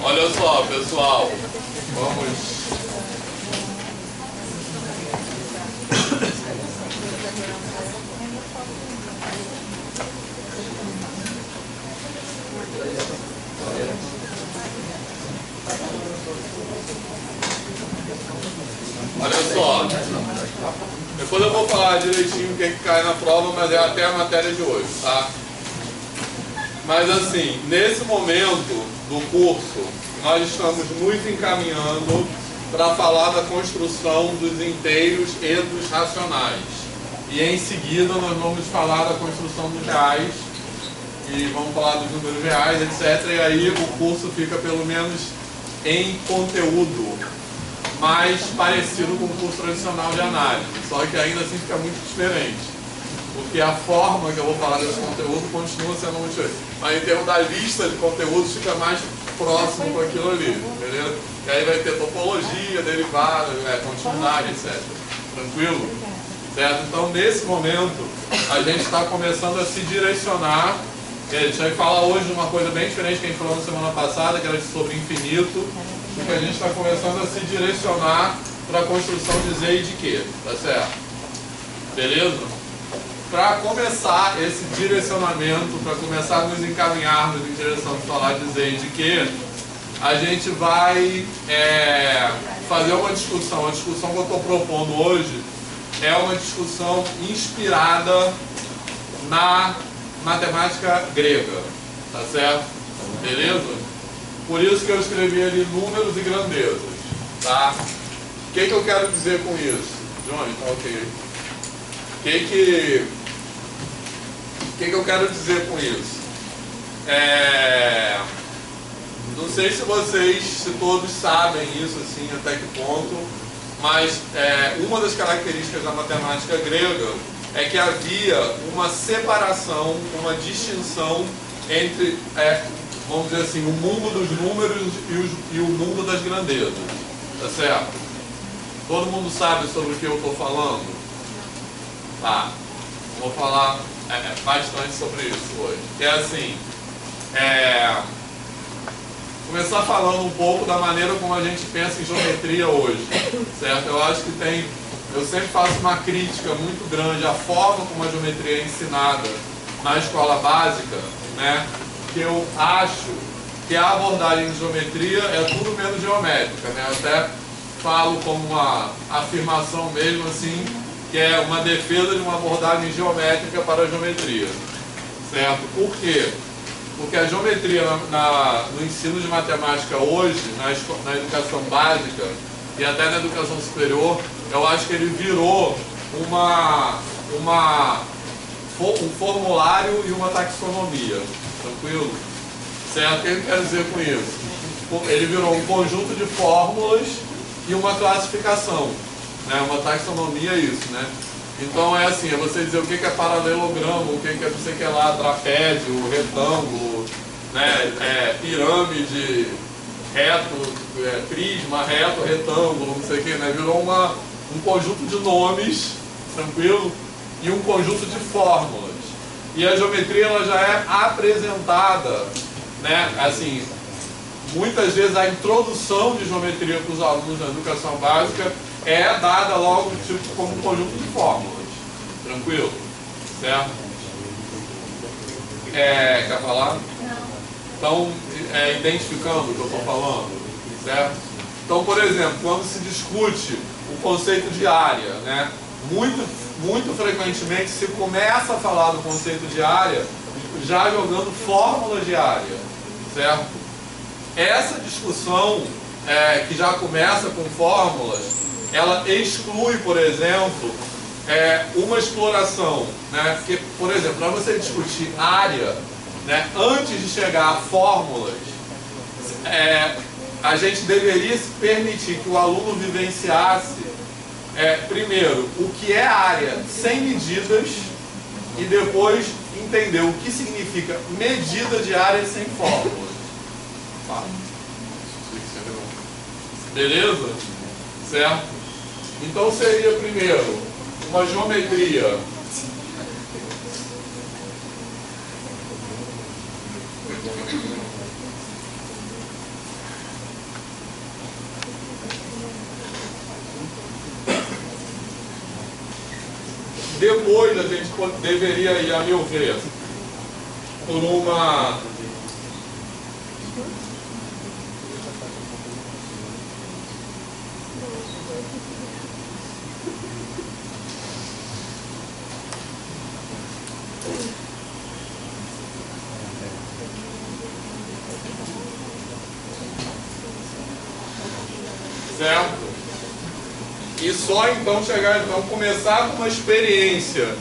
Olha só, pessoal, vamos. Olha só, depois eu vou falar direitinho o que cai na prova, mas é até a matéria de hoje, tá? Mas assim, nesse momento do curso, nós estamos nos encaminhando para falar da construção dos inteiros e dos racionais. E em seguida nós vamos falar da construção dos reais, e vamos falar dos números reais, etc. E aí o curso fica pelo menos em conteúdo mais parecido com o curso tradicional de análise, só que ainda assim fica muito diferente, porque a forma que eu vou falar desse conteúdo continua sendo muito diferente, mas em termos da lista de conteúdos fica mais próximo com aquilo ali, beleza? E aí vai ter topologia, derivada, continuidade, etc. Tranquilo? Certo? Então nesse momento a gente está começando a se direcionar. A gente vai falar hoje de uma coisa bem diferente que a gente falou na semana passada, que era sobre infinito, porque a gente está começando a se direcionar para a construção de Z e de Q, tá certo? Beleza? Para começar esse direcionamento, para começar a nos encaminharmos em direção de falar de Z e de Q, a gente vai fazer uma discussão. A discussão que eu estou propondo hoje é uma discussão inspirada na matemática grega, tá certo? Beleza? Por isso que eu escrevi ali números e grandezas, tá? O que eu quero dizer com isso? Johnny, tá ok. O que eu quero dizer com isso? Não sei se todos sabem isso, assim, até que ponto, mas uma das características da matemática grega é que havia uma separação, uma distinção entre, vamos dizer assim, o mundo dos números e o mundo das grandezas, tá certo? Todo mundo sabe sobre o que eu estou falando? Tá, vou falar bastante sobre isso hoje. Que é assim, começar falando um pouco da maneira como a gente pensa em geometria hoje, certo? Eu acho que eu sempre faço uma crítica muito grande à forma como a geometria é ensinada na escola básica, né? Que eu acho que a abordagem de geometria é tudo menos geométrica, né? Eu até falo como uma afirmação mesmo assim, que é uma defesa de uma abordagem geométrica para a geometria, certo? Por quê? Porque a geometria no ensino de matemática hoje, na educação básica e até na educação superior, eu acho que ele virou um formulário e uma taxonomia, tranquilo? Certo? O que eu quero dizer com isso? Ele virou um conjunto de fórmulas e uma classificação, né? Uma taxonomia é isso, né? Então é assim, é você dizer o que é paralelogramo, o que é não sei o que lá, trapézio, retângulo, né? Pirâmide, reto, prisma, reto, retângulo, não sei o que, né? Virou um conjunto de nomes, tranquilo? E um conjunto de fórmulas. E a geometria ela já é apresentada, né? Assim, muitas vezes a introdução de geometria para os alunos na educação básica é dada logo tipo, como um conjunto de fórmulas. Tranquilo? Certo? Quer falar? Então, identificando o que eu estou falando, certo? Então, por exemplo, quando se discute o conceito de área, né? Muito frequentemente se começa a falar do conceito de área já jogando fórmulas de área, certo? Essa discussão que já começa com fórmulas, ela exclui, por exemplo, uma exploração, né? Porque, por exemplo, para você discutir área, né, antes de chegar a fórmulas, a gente deveria se permitir que o aluno vivenciasse primeiro o que é área sem medidas e depois entender o que significa medida de área sem fórmulas. Beleza? Certo? Então seria primeiro uma geometria Depois a gente deveria ir, a meu ver, por uma... Certo? E só então começar com uma experiência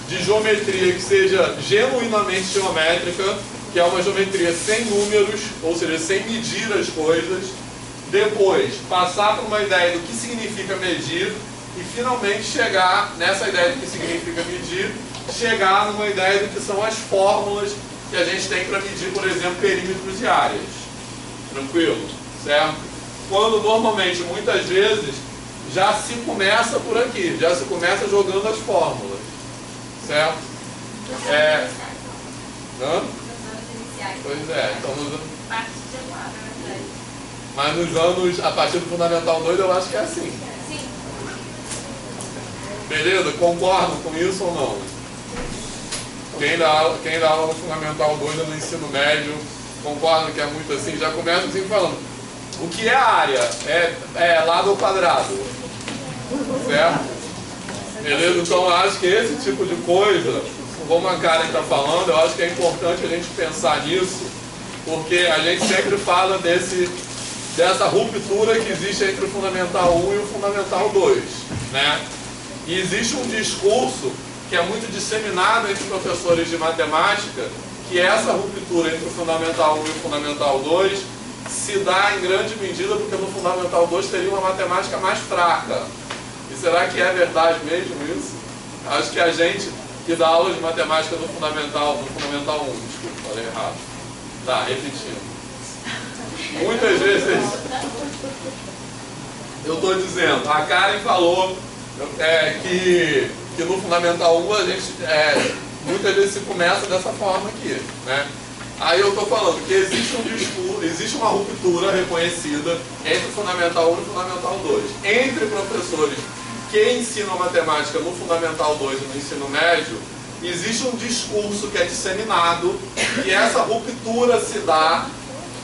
de geometria que seja genuinamente geométrica, que é uma geometria sem números, ou seja, sem medir as coisas. Depois, passar por uma ideia do que significa medir e finalmente chegar nessa ideia do que significa medir, chegar numa ideia do que são as fórmulas que a gente tem para medir, por exemplo, perímetros e áreas. Tranquilo? Certo? Quando normalmente, muitas vezes, já se começa por aqui, já se começa jogando as fórmulas. Certo? Hã? Pois é, então mas nos anos, a partir do Fundamental 2, eu acho que é assim. Sim. Beleza? Concordam com isso ou não? Quem dá aula no Fundamental 2 ou no ensino médio, concordam que é muito assim? Já começa assim falando. O que é área? É lado ao quadrado. Certo? Beleza? Então eu acho que esse tipo de coisa, como a Karen está falando, eu acho que é importante a gente pensar nisso, porque a gente sempre fala dessa ruptura que existe entre o Fundamental 1 e o Fundamental 2. Né? E existe um discurso que é muito disseminado entre professores de matemática, que essa ruptura entre o Fundamental 1 e o Fundamental 2 se dá em grande medida porque no Fundamental 2 teria uma matemática mais fraca. E será que é verdade mesmo isso? Acho que a gente que dá aula de matemática no Fundamental 1, desculpa, falei errado. Tá, repetindo. Muitas vezes eu estou dizendo, a Karen falou que no Fundamental 1 a gente muitas vezes se começa dessa forma aqui, né? Aí eu estou falando que existe um discurso, existe uma ruptura reconhecida entre o Fundamental 1 e o Fundamental 2. Entre professores que ensinam matemática no Fundamental 2 e no ensino médio, existe um discurso que é disseminado e essa ruptura se dá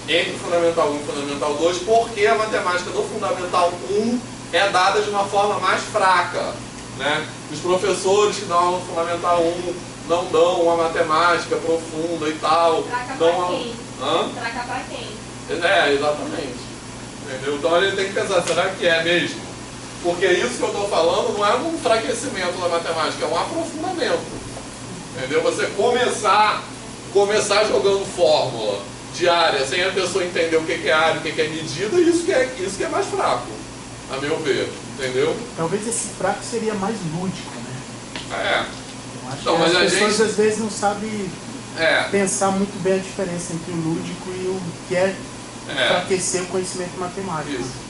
entre o Fundamental 1 e o Fundamental 2 porque a matemática do Fundamental 1 é dada de uma forma mais fraca. Né? Os professores que dão aula no Fundamental 1 não dão uma matemática profunda e tal. Traca dão pra quem? Hã? Traca pra quem? Exatamente. Entendeu? Então a gente tem que pensar, será que é mesmo? Porque isso que eu estou falando não é um enfraquecimento da matemática, é um aprofundamento. Entendeu? Você começar jogando fórmula de área sem a pessoa entender o que é área, o que é medida, isso que é mais fraco, a meu ver. Entendeu? Talvez esse fraco seria mais lúdico, né? Eu acho então, que mas as pessoas às vezes não sabem pensar muito bem a diferença entre o lúdico e o que é enfraquecer o conhecimento matemático. Isso.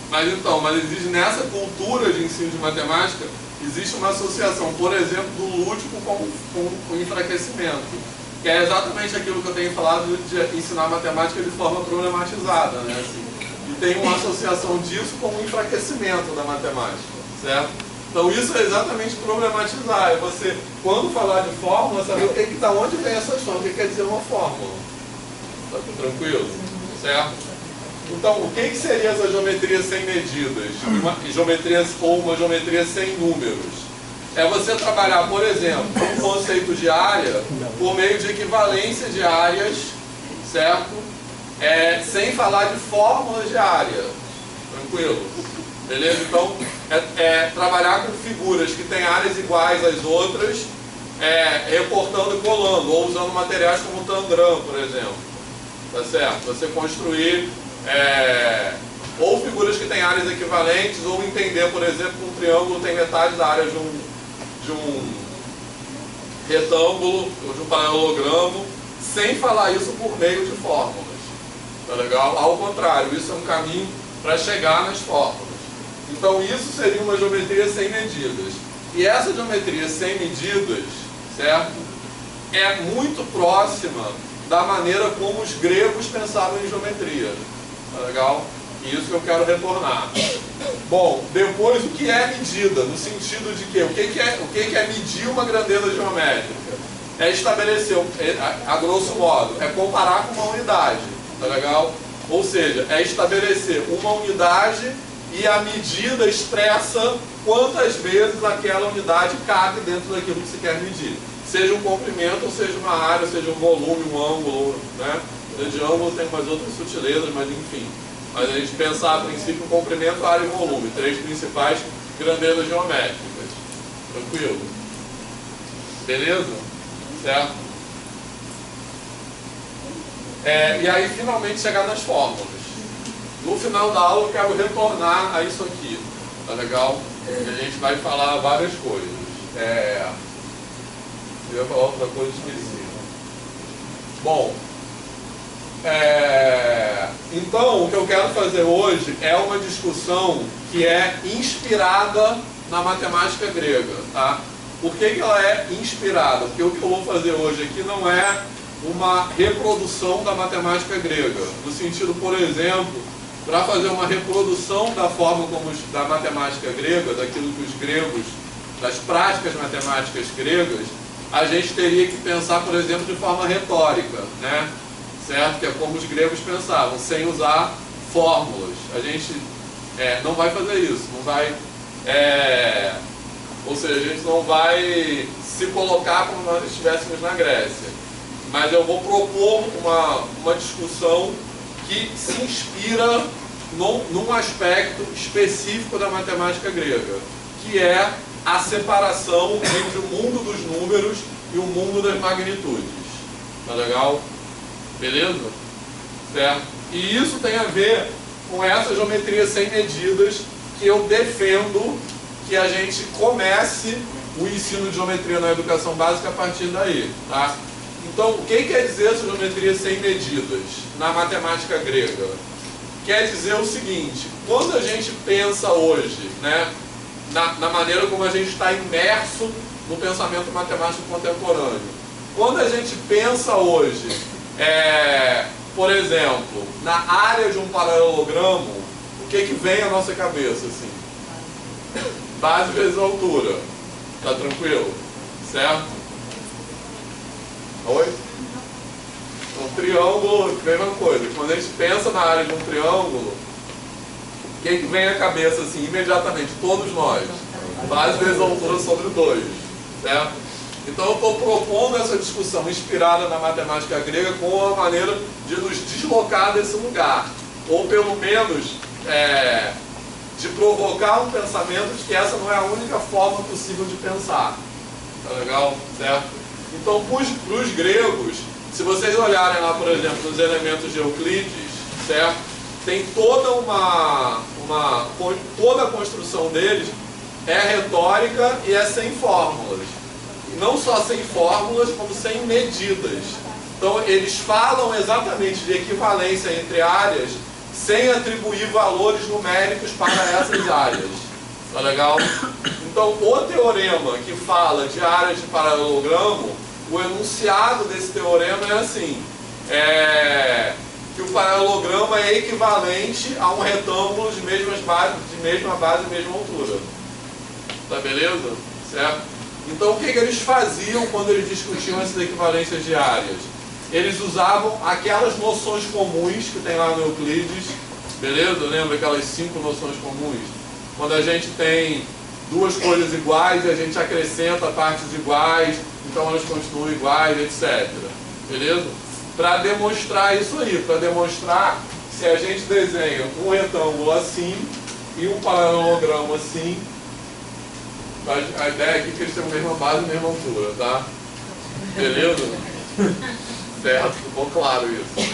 Mas existe nessa cultura de ensino de matemática, existe uma associação, por exemplo, do lúdico com o enfraquecimento, que é exatamente aquilo que eu tenho falado de ensinar matemática de forma problematizada, né? Assim, e tem uma associação disso com o enfraquecimento da matemática, certo? Então isso é exatamente problematizar, é você, quando falar de fórmula, saber da onde vem essa fórmula, o que quer dizer uma fórmula. Tá tudo tranquilo? Certo? Então, o que seria essa geometria sem medidas? Uma geometria sem números? É você trabalhar, por exemplo, um conceito de área por meio de equivalência de áreas, certo? Sem falar de fórmulas de área. Tranquilo? Beleza? Então, trabalhar com figuras que têm áreas iguais às outras, recortando e colando, ou usando materiais como o tangram, por exemplo. Tá certo? Você construir ou figuras que têm áreas equivalentes, ou entender, por exemplo, que um triângulo tem metade da área de um retângulo, ou de um paralelogramo, sem falar isso por meio de fórmulas. Tá legal? Ao contrário, isso é um caminho para chegar nas fórmulas. Então isso seria uma geometria sem medidas. E essa geometria sem medidas, certo? É muito próxima da maneira como os gregos pensavam em geometria. Tá legal? E isso que eu quero retornar. Bom, depois o que é medida? No sentido de que? O que é medir uma grandeza geométrica? É estabelecer, a grosso modo, é comparar com uma unidade, tá legal? Ou seja, é estabelecer uma unidade e a medida expressa quantas vezes aquela unidade cabe dentro daquilo que se quer medir. Seja um comprimento, ou seja uma área, ou seja um volume, um ângulo, né? De ângulo tem umas outras sutilezas, mas enfim. Mas a gente pensar a princípio em comprimento, área e volume, três principais grandezas geométricas. Tranquilo? Beleza? Certo? E aí finalmente chegar nas fórmulas. No final da aula eu quero retornar a isso aqui. Tá legal? A gente vai falar várias coisas. Eu ia falar outra coisa e esqueci. Bom, então o que eu quero fazer hoje é uma discussão que é inspirada na matemática grega, tá? Por que ela é inspirada? Porque o que eu vou fazer hoje aqui não é uma reprodução da matemática grega, no sentido, por exemplo, para fazer uma reprodução da forma como da matemática grega, daquilo que os gregos, das práticas matemáticas gregas, a gente teria que pensar, por exemplo, de forma retórica, né? Certo? Que é como os gregos pensavam, sem usar fórmulas. A gente não vai fazer isso, não vai, ou seja, a gente não vai se colocar como nós estivéssemos na Grécia. Mas eu vou propor uma discussão que se inspira num aspecto específico da matemática grega, que é a separação entre o mundo dos números e o mundo das magnitudes. Tá legal? Beleza? Certo? E isso tem a ver com essa geometria sem medidas que eu defendo que a gente comece o ensino de geometria na educação básica a partir daí. Tá? Então, o que quer dizer essa geometria sem medidas na matemática grega? Quer dizer o seguinte: quando a gente pensa hoje, né, na maneira como a gente está imerso no pensamento matemático contemporâneo, quando a gente pensa hoje, por exemplo, na área de um paralelogramo, o que vem à nossa cabeça? Assim? Base vezes altura. Tá tranquilo? Certo? Oi? Um triângulo, mesma coisa. Quando a gente pensa na área de um triângulo, o que vem à cabeça assim, imediatamente? Todos nós. Base vezes altura sobre 2. Certo? Então eu estou propondo essa discussão inspirada na matemática grega com uma maneira de nos deslocar desse lugar. Ou pelo menos de provocar um pensamento de que essa não é a única forma possível de pensar. Tá legal? Certo? Então, para os gregos, se vocês olharem lá, por exemplo, nos elementos de Euclides, certo? Tem toda toda a construção deles é retórica e é sem fórmulas. E não só sem fórmulas, como sem medidas. Então, eles falam exatamente de equivalência entre áreas sem atribuir valores numéricos para essas áreas. Tá legal? Então, o teorema que fala de áreas de paralelogramo, o enunciado desse teorema é assim, que o paralelogramo é equivalente a um retângulo de mesma base e mesma altura. Tá beleza? Certo? Então, o que eles faziam quando eles discutiam essas equivalências de áreas? Eles usavam aquelas noções comuns que tem lá no Euclides, beleza? Lembra aquelas 5 noções comuns? Quando a gente tem duas coisas iguais e a gente acrescenta partes iguais, então elas continuam iguais, etc. Beleza? Para demonstrar isso aí, para demonstrar se a gente desenha um retângulo assim e um paralelogramo assim, a ideia aqui é que eles têm a mesma base e a mesma altura, tá? Beleza? Certo, ficou claro isso.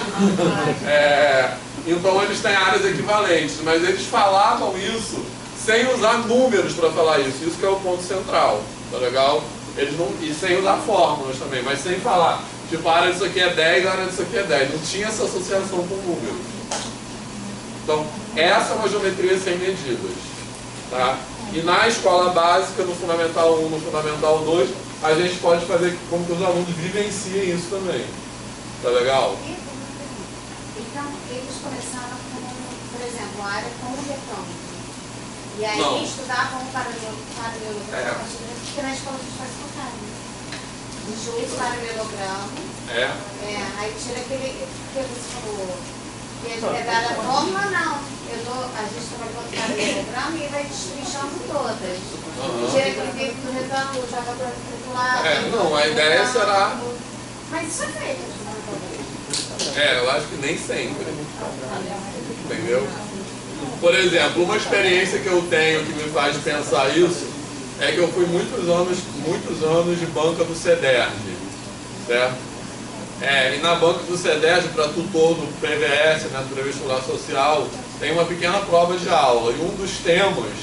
Então eles têm áreas equivalentes, mas eles falavam isso sem usar números para falar isso. Isso que é o ponto central, tá legal? Eles não, e sem usar fórmulas também, mas sem falar, tipo, a área disso aqui é 10, a área disso aqui é 10. Não tinha essa associação com números. Então, essa é uma geometria sem medidas, tá? E na escola básica, no Fundamental 1, no Fundamental 2, a gente pode fazer com que os alunos vivenciem isso também. Tá legal? Então, eles começaram com, por exemplo, a área com um retângulo. E aí estudavam um paralelogramo, porque na escola a gente faz contrário. Juiz paralelogramo. Aí tira aquele que você falou. E ele pegar a fórmula, não. A gente trabalha com o paralelogramo e vai destrinchando todas. Tira aquele tempo do retângulo, joga para o lado. Não, a ideia será... Mas isso é feito. Eu acho que nem sempre. Entendeu? Por exemplo, uma experiência que eu tenho que me faz pensar isso é que eu fui muitos anos de banca do CEDERJ, certo? E na banca do CEDERJ, para tutor do PVS, né, do Pré-Vestibular Social, tem uma pequena prova de aula, e um dos temas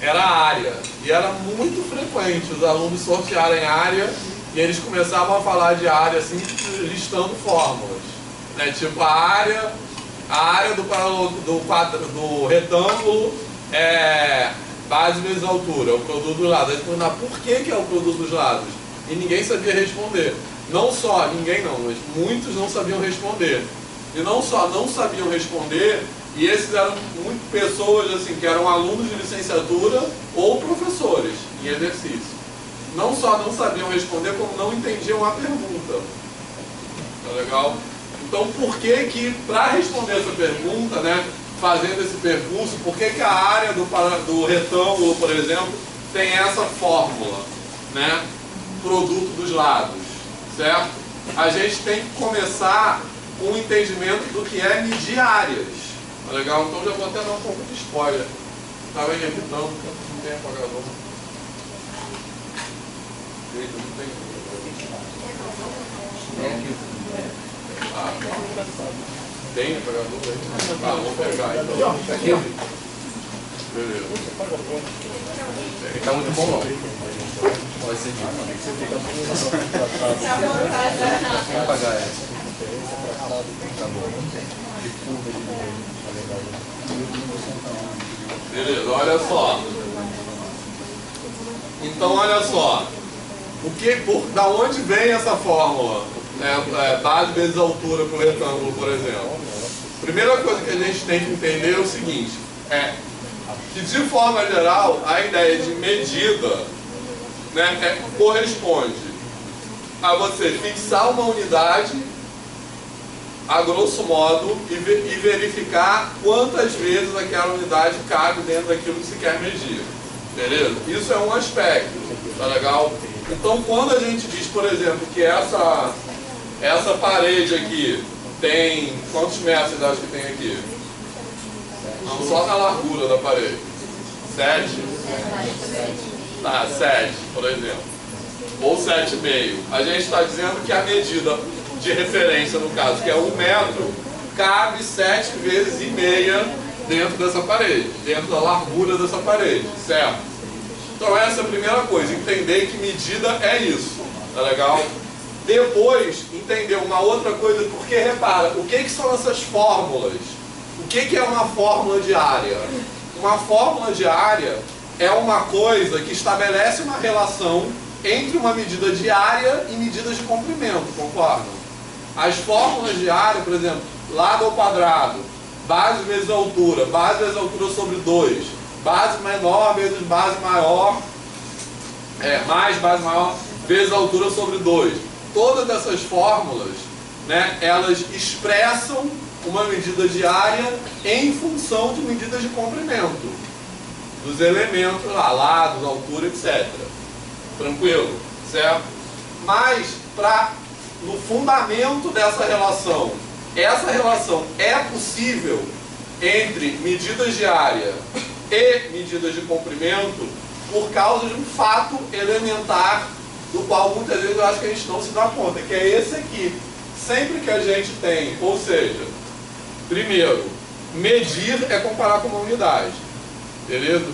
era a área, e era muito frequente os alunos sortearem área, e eles começavam a falar de área assim, listando fórmulas, né, tipo a área do retângulo é base vezes altura, o produto dos lados. Aí perguntar por que é o produto dos lados? E ninguém sabia responder. Não só, ninguém não, mas muitos não sabiam responder. E não só não sabiam responder, e esses eram muito pessoas assim, que eram alunos de licenciatura ou professores em exercício. Não só não sabiam responder, como não entendiam a pergunta. Tá legal? Então, por que para responder essa pergunta, né, fazendo esse percurso, por que a área do retângulo, por exemplo, tem essa fórmula, né, produto dos lados, certo? A gente tem que começar com o entendimento do que é medir áreas. Tá legal? Então, já vou até dar um pouco de spoiler. Estava evitando, porque não tem apagador. Não tem. Tem apagador aí? Vou pegar então. Beleza. Ele tá muito bom, não. Vai ser Vou apagar essa. Tá bom. Beleza, olha só. Então, olha só. Da onde vem essa fórmula? Base vezes altura para o retângulo, por exemplo. Primeira coisa que a gente tem que entender é o seguinte, que de forma geral a ideia de medida, né, corresponde a você fixar uma unidade a grosso modo e verificar quantas vezes aquela unidade cabe dentro daquilo que se quer medir. Beleza? Isso é um aspecto, tá legal? Então, quando a gente diz, por exemplo, que essa parede aqui tem... Quantos metros você acha que tem aqui? Não, só na largura da parede. 7? Tá, 7, por exemplo. Ou 7,5. A gente está dizendo que a medida de referência, no caso, que é 1 metro, cabe 7 vezes e meia dentro dessa parede, dentro da largura dessa parede, certo? Então essa é a primeira coisa, entender que medida é isso, tá legal? Depois, entender uma outra coisa, porque repara, o que são essas fórmulas? O que é uma fórmula de área? Uma fórmula de área é uma coisa que estabelece uma relação entre uma medida de área e medidas de comprimento, concordam? As fórmulas de área, por exemplo, lado ao quadrado, base vezes altura sobre 2, base menor vezes base maior, mais base maior vezes altura sobre 2. Todas essas fórmulas, né, elas expressam uma medida de área em função de medidas de comprimento, dos elementos lá, lados, altura, etc. Tranquilo? Certo? Mas, no fundamento dessa relação, essa relação é possível entre medidas de área e medidas de comprimento por causa de um fato elementar do qual muitas vezes eu acho que a gente não se dá conta, que é esse aqui. Sempre que a gente tem, ou seja, primeiro, medir é comparar com uma unidade, beleza?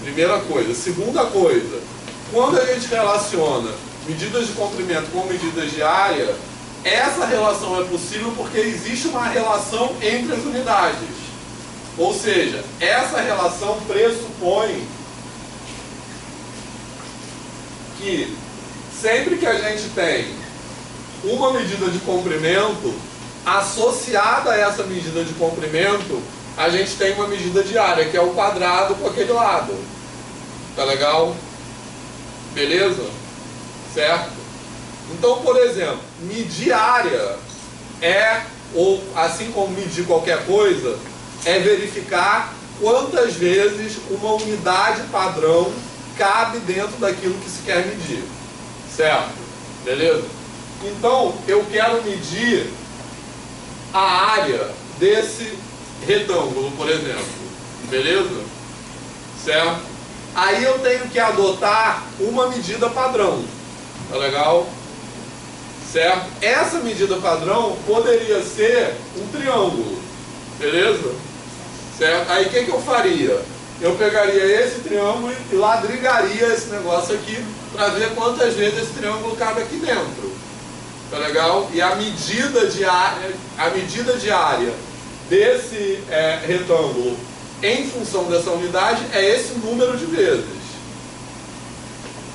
Primeira coisa. Segunda coisa, quando a gente relaciona medidas de comprimento com medidas de área, essa relação é possível porque existe uma relação entre as unidades. Ou seja, essa relação pressupõe que sempre que a gente tem uma medida de comprimento, associada a essa medida de comprimento, a gente tem uma medida de área, que é o quadrado com aquele lado. Tá legal? Beleza? Certo? Então, por exemplo, medir área ou assim como medir qualquer coisa, é verificar quantas vezes uma unidade padrão cabe dentro daquilo que se quer medir. Certo? Beleza? Então, eu quero medir a área desse retângulo, por exemplo. Beleza? Certo? Aí eu tenho que adotar uma medida padrão. Tá legal? Certo? Essa medida padrão poderia ser um triângulo. Beleza? Certo? Aí o que eu faria? Eu pegaria esse triângulo e ladrigaria esse negócio aqui para ver quantas vezes esse triângulo cabe aqui dentro. Tá legal? E a medida de área desse retângulo em função dessa unidade é esse número de vezes.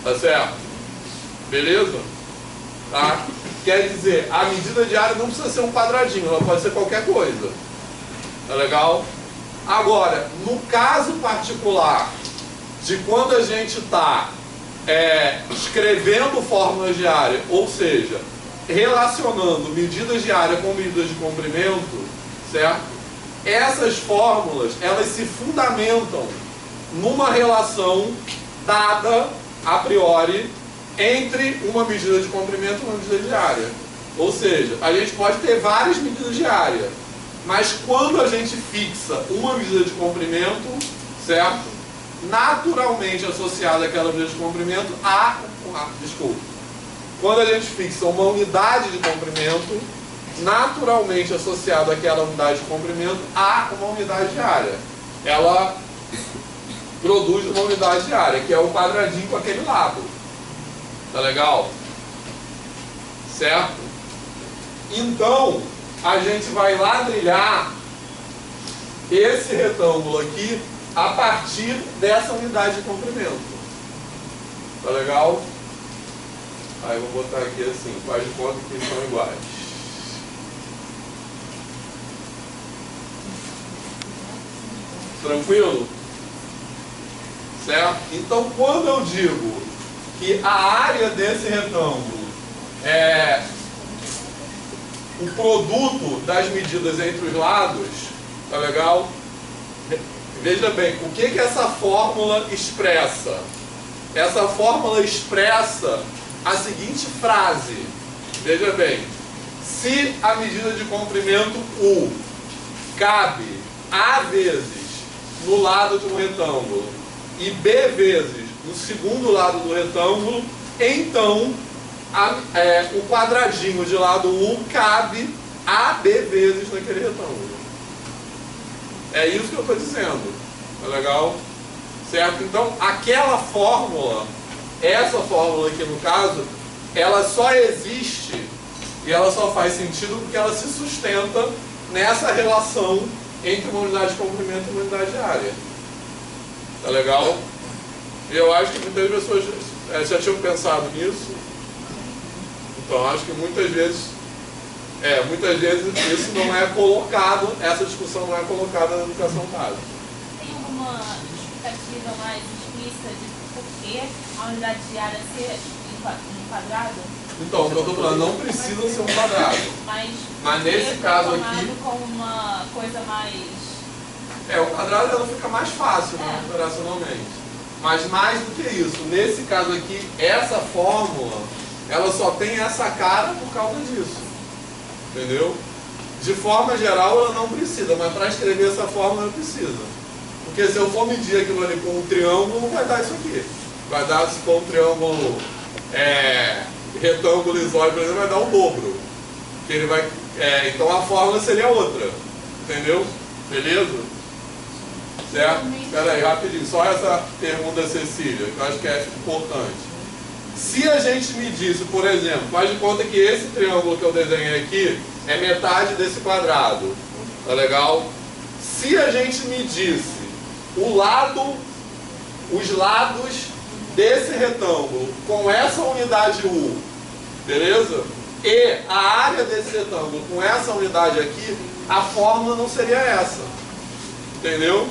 Tá certo? Beleza? Tá? Quer dizer, a medida de área não precisa ser um quadradinho, ela pode ser qualquer coisa. Tá legal? Agora, no caso particular de quando a gente está escrevendo fórmulas de área, ou seja, relacionando medidas de área com medidas de comprimento, certo? Essas fórmulas, elas se fundamentam numa relação dada a priori entre uma medida de comprimento e uma medida de área. Ou seja, a gente pode ter várias medidas de área, mas quando a gente fixa uma medida de comprimento, certo? Naturalmente associada àquela medida de comprimento quando a gente fixa uma unidade de comprimento, naturalmente associada àquela unidade de comprimento a uma unidade de área. Ela produz uma unidade de área, que é o quadradinho com aquele lado. Tá legal? Certo? Então, a gente vai ladrilhar esse retângulo aqui a partir dessa unidade de comprimento. Tá legal? Aí eu vou botar aqui assim, faz de conta que são iguais. Tranquilo? Certo? Então, quando eu digo que a área desse retângulo é o produto das medidas entre os lados, tá legal? Veja bem, o que essa fórmula expressa? Essa fórmula expressa a seguinte frase. Veja bem, se a medida de comprimento U cabe A vezes no lado de um retângulo e B vezes no segundo lado do retângulo, então o quadradinho de lado U cabe AB vezes naquele retângulo. É isso que eu estou dizendo. Tá legal? Certo? Então, aquela fórmula, essa fórmula aqui no caso, ela só existe e ela só faz sentido porque ela se sustenta nessa relação entre uma unidade de comprimento e uma unidade de área. Tá legal? E eu acho que muitas pessoas já tinham pensado nisso. Então, acho que muitas vezes isso não é colocado, essa discussão não é colocada na educação básica. Tem alguma justificativa mais explícita de por que a unidade de área ser em quadrado? Então, o que eu estou falando, não precisa ser um quadrado. Mas nesse caso aqui, como uma coisa mais... o quadrado ela fica mais fácil, né, operacionalmente. Mas mais do que isso, nesse caso aqui, essa fórmula, ela só tem essa cara por causa disso. Entendeu? De forma geral ela não precisa, mas para escrever essa fórmula ela precisa. Porque se eu for medir aquilo ali com um triângulo, não vai dar isso aqui. Vai dar, se for um triângulo retângulo isóide, por exemplo, vai dar o dobro. Que ele vai, então a fórmula seria outra. Entendeu? Beleza? Certo? Espera aí, rapidinho. Só essa pergunta da Cecília, que eu acho que é importante. Se a gente medisse, por exemplo, faz de conta que esse triângulo que eu desenhei aqui é metade desse quadrado. Tá legal? Se a gente medisse os lados desse retângulo com essa unidade U, beleza? E a área desse retângulo com essa unidade aqui, a fórmula não seria essa. Entendeu?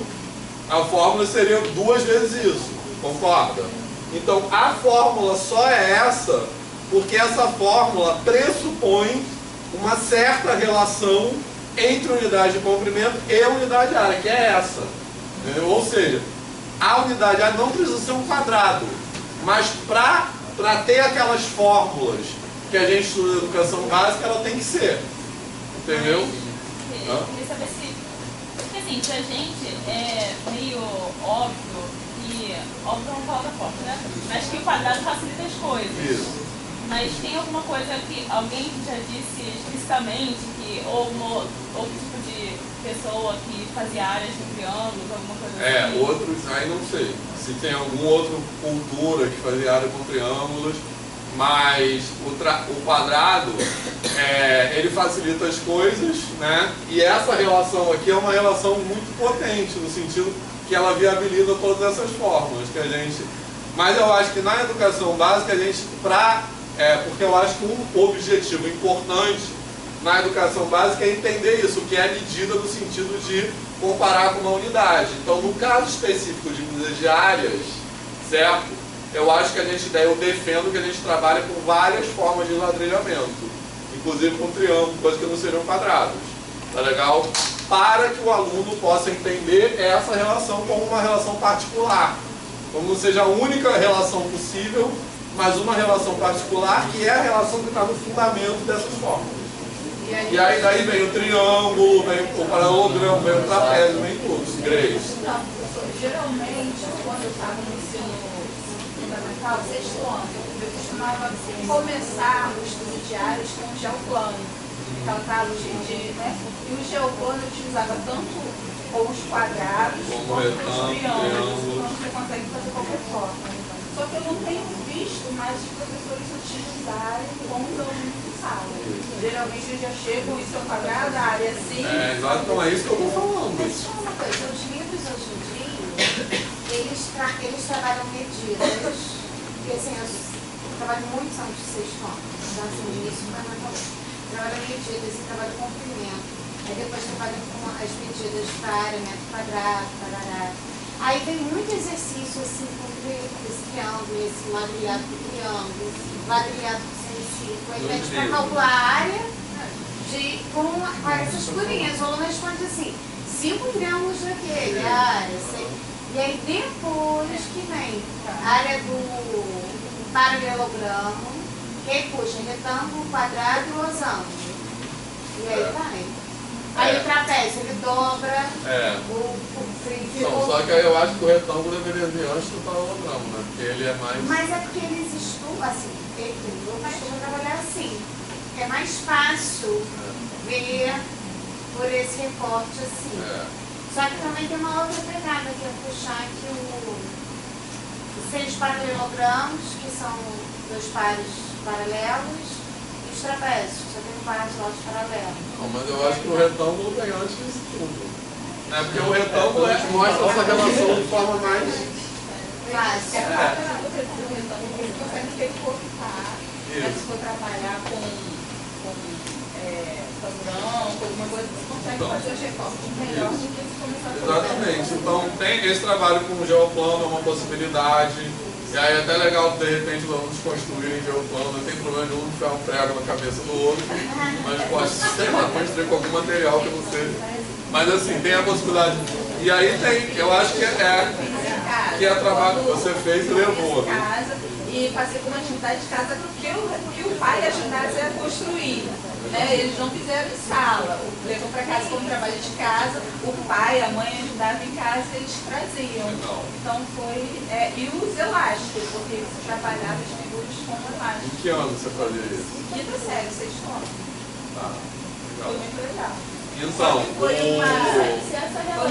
A fórmula seria 2 vezes isso, concorda? Então a fórmula só é essa porque essa fórmula pressupõe uma certa relação entre unidade de comprimento e unidade de área, que é essa. Entendeu? Ou seja, a unidade de área não precisa ser um quadrado, mas para ter aquelas fórmulas que a gente estuda na educação básica, ela tem que ser. Entendeu? Eu queria saber se... Porque assim, pra gente é meio óbvio que... Óbvio é uma palavra forte, né? Mas que o quadrado facilita as coisas. Isso. Mas tem alguma coisa que alguém já disse explicitamente que outro tipo de pessoa que fazia áreas de triângulos, alguma coisa assim? Outros, aí não sei. Se tem alguma outra cultura que fazia área com triângulos, mas o quadrado, ele facilita as coisas, né? E essa relação aqui é uma relação muito potente, no sentido que ela viabiliza todas essas fórmulas que a gente... Mas eu acho que na educação básica a gente, porque eu acho que um objetivo importante na educação básica é entender isso, que é a medida no sentido de comparar com uma unidade. Então, no caso específico de medidas de áreas, certo? Eu acho que eu defendo que a gente trabalha com várias formas de ladrilhamento, inclusive com triângulo, coisas que não seriam quadrados. Tá legal? Para que o aluno possa entender essa relação como uma relação particular, como não seja a única relação possível, mas uma relação particular que é a relação que está no fundamento dessas fórmulas. E aí daí vem o triângulo, vem o paralelogramo, vem o trapézio, vem tudo. Grace. Geralmente, quando eu estava no ensino fundamental, sexto ano, eu costumava começar os estudos diários com o geoplano. Aquela tábua né? E o geoplano eu utilizava tanto os quadrados como os triângulos, quando você consegue fazer qualquer forma. Só que eu não tenho visto mais os professores utilizarem como os alunos de sala. Geralmente eles já chegam, isso é um quadrado, a área é assim. Exato, então é isso que eu estou falando. Mas deixa eu falar uma coisa, os livros hoje em dia, eles trabalham medidas, porque assim, eu trabalho muitos anos de sexto ano, então assim, de início fundamental. Trabalham medidas e trabalham comprimento. Aí depois trabalham com as medidas para área, metro quadrado, tarará. Aí tem muito exercício assim, com esse triângulo, esse ladrilhado com triângulo, esse ladrilhado com semicírculo. Aí pede para calcular a área com essas figurinhas. O aluno responde assim, 5 triângulos daquele, a área. E aí depois que vem a área do paralelogramo, que aí puxa retângulo, quadrado e losango. E aí vai. Aí o trapézio, ele dobra o trígono. Só que aí eu acho que o retângulo deveria vir antes do paralelogramo, né? Porque ele é mais... Mas é porque eles estudam, assim, eu costumo trabalhar assim. É mais fácil ver por esse recorte assim. Só que também tem uma outra pegada que é puxar aqui os 6 paralelogramos, que são 2 pares paralelos, e os trapézios, que só tem um par de lados paralelos. Não, mas eu acho que o retângulo vem antes disso tudo. Porque o retângulo mostra essa relação de forma mais fácil. O retângulo ele consegue recortar, mas se for trabalhar com padrão, com alguma coisa, você consegue fazer os recortes melhor do que se começar a fazer. Exatamente. Então, tem esse trabalho com o geoplano, é uma possibilidade. E aí é até legal, de repente, os alunos construírem geoplano. Não tem problema nenhum de enfiar um prego na cabeça do outro, mas pode, sei lá, construir com algum material que não seja. Mas assim, tem a possibilidade. E aí tem, eu acho que é trabalho que você fez e levou. E fazer como atividade de casa porque o pai ajudasse a construir. Né? Eles não fizeram em sala, levam para casa como trabalho de casa, o pai, a mãe ajudavam em casa e eles traziam. Então foi. E os elásticos, porque você trabalhava as figuras com elásticos. Em que ano você fazia isso? Quinta série, sexto ano. Tá, legal. Foi muito legal. Então, foi uma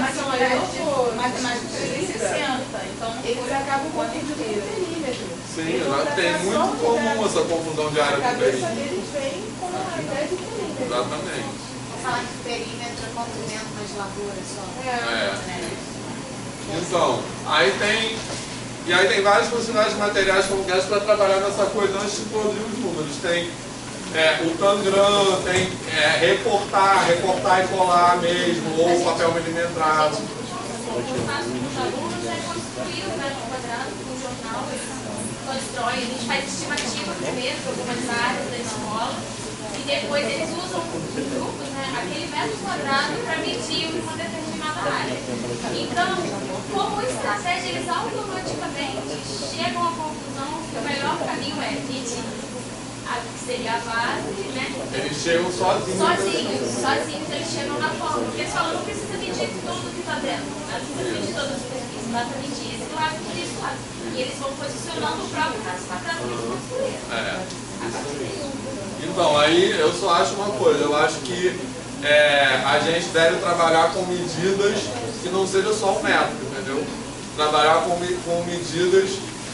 atividade matemática 360, então eles acabam com a perímetro. Sim, tem muito comum essa confusão de área com perímetro. A cabeça deles vem com a ideia de perímetro. Exatamente. Vou falar que perímetro é comprimento mais largura só. Então, aí tem várias possibilidades de materiais concretos para trabalhar nessa coisa antes de produzir os números. Tem o tangram, tem recortar e colar mesmo, ou papel milimetrado. eu faço com os alunos é construir o metro quadrado com o jornal, eles constroem, a gente faz estimativa primeiro para algumas áreas da escola e depois eles usam em grupos, né, aquele metro quadrado para medir uma determinada área. Então, como estratégia, eles automaticamente chegam à conclusão que o melhor caminho é medir, que seria a base, né? Eles chegam sozinhos. Sozinhos eles chegam na forma, porque eles falam, não precisa medir tudo que está dentro, não precisa medir todas as pesquisas, dá para medir esse lado e esse lado. E eles vão posicionando o próprio metro quadrado que eles construíram. Então, aí eu só acho uma coisa, eu acho que a gente deve trabalhar com medidas que não seja só o metro, entendeu? Trabalhar com medidas,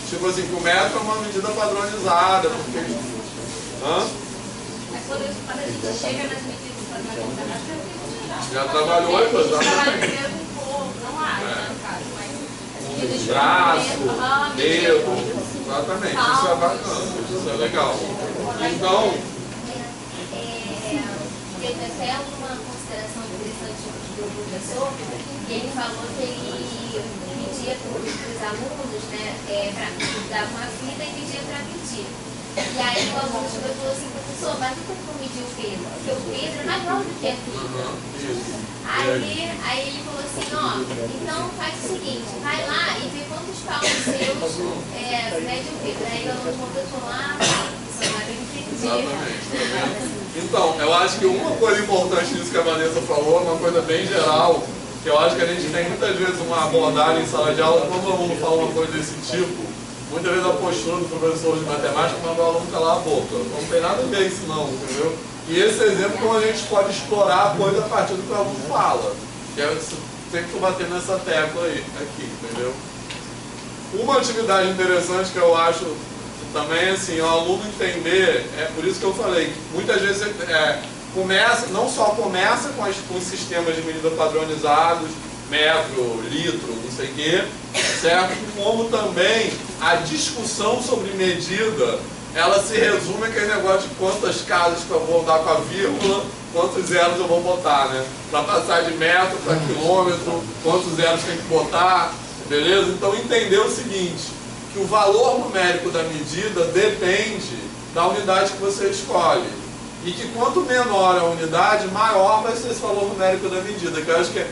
tipo assim, que o metro é uma medida padronizada, porque... Mas quando a gente chega nas medidas padronizadas, já trabalhou, exatamente. Não área, no caso, mas... braço, dedo, exatamente, isso é bacana, isso é legal. Então... teve até uma consideração interessante do professor, que ele falou que ele pedia para os alunos, né, dava uma fita e pedia para medir. E aí o aluno chegou e falou assim, professor, mas por que eu medir o Pedro? Porque o Pedro é mais alto que a fita. Aí ele falou assim, ó, então faz o seguinte, vai lá e vê quantos palmos seus mede o Pedro. Aí o aluno completou lá, então, eu acho que uma coisa importante nisso que a Vanessa falou, uma coisa bem geral, que eu acho que a gente tem muitas vezes uma abordagem em sala de aula, quando o aluno fala uma coisa desse tipo, muitas vezes a postura do professor de matemática manda o aluno calar a boca. Não tem nada a ver isso não, entendeu? E esse exemplo como a gente pode explorar a coisa a partir do que o aluno fala. Que é sempre bater nessa tecla aí, aqui, entendeu? Uma atividade interessante que eu acho também, assim, o aluno entender, é por isso que eu falei, que muitas vezes começa, não só começa com os sistemas de medida padronizados, metro, litro, não sei o quê, certo? Como também a discussão sobre medida, ela se resume àquele negócio de quantas casas que eu vou dar com a vírgula, quantos zeros eu vou botar, né? Para passar de metro para quilômetro, quantos zeros tem que botar, beleza? Então entender o seguinte, que o valor numérico da medida depende da unidade que você escolhe. E que quanto menor a unidade, maior vai ser esse valor numérico da medida. Que eu acho que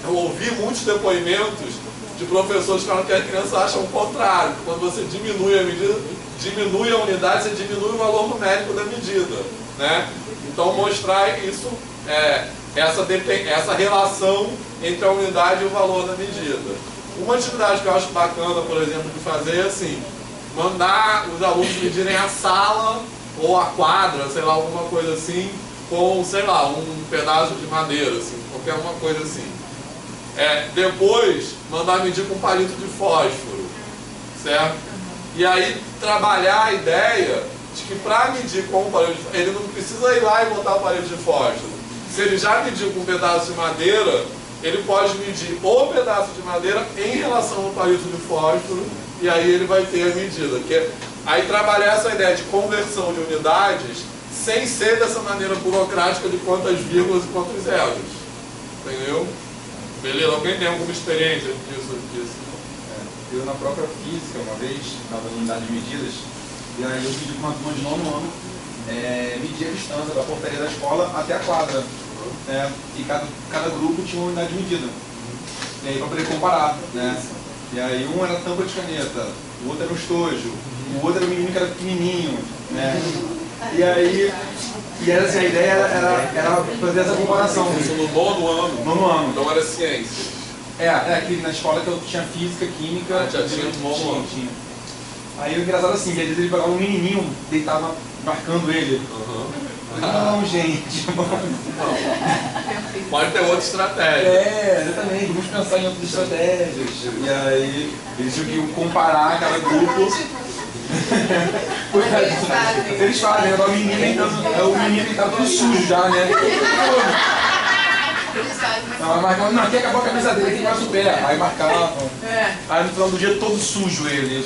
eu ouvi muitos depoimentos de professores que falam que a criança acha o contrário. Que quando você diminui a medida, diminui a unidade, você diminui o valor numérico da medida, né? Então mostrar isso, essa relação entre a unidade e o valor da medida. Uma atividade que eu acho bacana, por exemplo, de fazer é assim, mandar os alunos medirem a sala ou a quadra, sei lá, alguma coisa assim, com, sei lá, um pedaço de madeira, assim, qualquer uma coisa assim. Depois, mandar medir com palito de fósforo, certo? E aí, trabalhar a ideia de que para medir com o palito de fósforo, ele não precisa ir lá e botar o palito de fósforo. Se ele já mediu com um pedaço de madeira, ele pode medir o pedaço de madeira em relação ao palito de fósforo e aí ele vai ter a medida. Aí trabalhar essa ideia de conversão de unidades sem ser dessa maneira burocrática de quantas vírgulas e quantos zeros. Entendeu? Beleza? Alguém tem alguma experiência disso? Eu na própria física, uma vez, estava na unidade de medidas, e aí eu pedi para uma turma de 9º ano medir a distância da portaria da escola até a quadra. E cada grupo tinha uma unidade de medida. E aí para poder comparar, né? E aí um era tampa de caneta, o outro era um estojo, o outro era um menino que era pequenininho, né? E aí, assim, a ideia era fazer essa comparação. Isso no 9º ano? 9º ano. Então era ciência. Aqui na escola que eu tinha física, química... já tinha no 9º ano. Tinha. Aí o engraçado assim, que às vezes ele pegava um menininho, deitava marcando ele. Não, gente, pode ter outra estratégia. Exatamente, vamos pensar em outras estratégias. E aí, eles tinham que comparar cada grupo. Eles fazem, agora o menino que tá tudo sujo já, né? Não, aqui acabou a camisa dele, aqui mais o pé. Aí marcavam. Aí no final do dia todo sujo ele.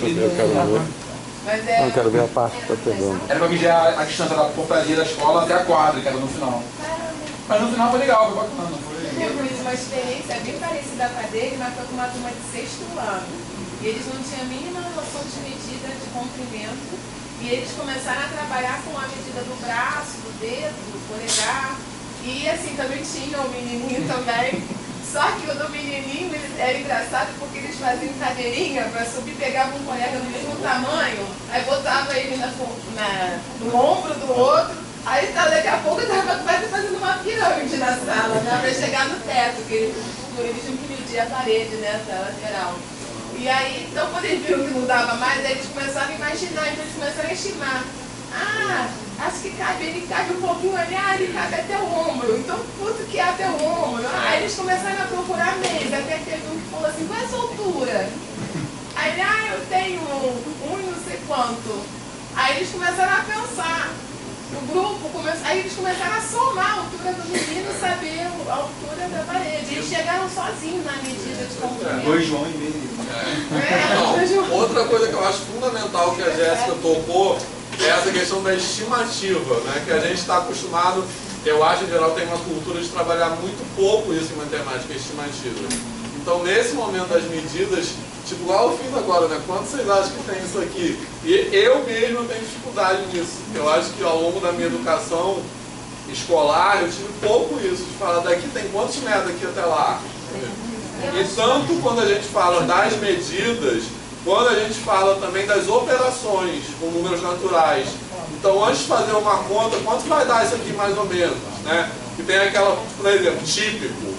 Não quero ver a parte que tá pegando. Era pra medir a distância da portaria da escola até a quadra, que era no final. Mas no final foi legal, foi bacana. Eu fiz uma experiência bem parecida com a dele, mas foi com uma turma de 6º ano. E eles não tinham a mínima noção de medida de comprimento. E eles começaram a trabalhar com a medida do braço, do dedo, do polegar. E assim, também tinha o menininho também. Só que o do menininho era engraçado porque eles faziam cadeirinha para subir, pegavam um colega do mesmo tamanho, aí botava ele no ombro do outro, aí daqui a pouco estava quase fazendo uma pirâmide na sala, né, para chegar no teto, que eles tinham que medir a parede, né, da lateral. E aí, então quando eles viram que não dava mais, aí eles começaram a imaginar, então eles começaram a estimar. Ah, acho que ele cabe um pouquinho ali, ele cabe até o ombro, então quanto que é até o ombro? Aí eles começaram a procurar meios, até teve um que falou assim, qual é a sua altura? Aí ele, eu tenho um não sei quanto. Aí eles começaram a pensar, o grupo aí eles começaram a somar a altura do menino, saber a altura da parede. Eles chegaram sozinhos na medida de comprimento. 2 João e meio. Outra coisa que eu acho fundamental que a Jéssica tocou é essa questão da estimativa, né? Que a gente está acostumado, eu acho em geral tem uma cultura de trabalhar muito pouco isso em matemática estimativa. Então nesse momento das medidas, tipo igual eu fiz agora, né? Quanto vocês acham que tem isso aqui? E eu mesmo tenho dificuldade nisso. Eu acho que ao longo da minha educação escolar eu tive pouco isso, de falar daqui tem quantos metros aqui até lá. E tanto quando a gente fala das medidas, quando a gente fala também das operações com números naturais. Então, antes de fazer uma conta, quanto vai dar isso aqui mais ou menos? Né? Que tem aquela, por exemplo, típico,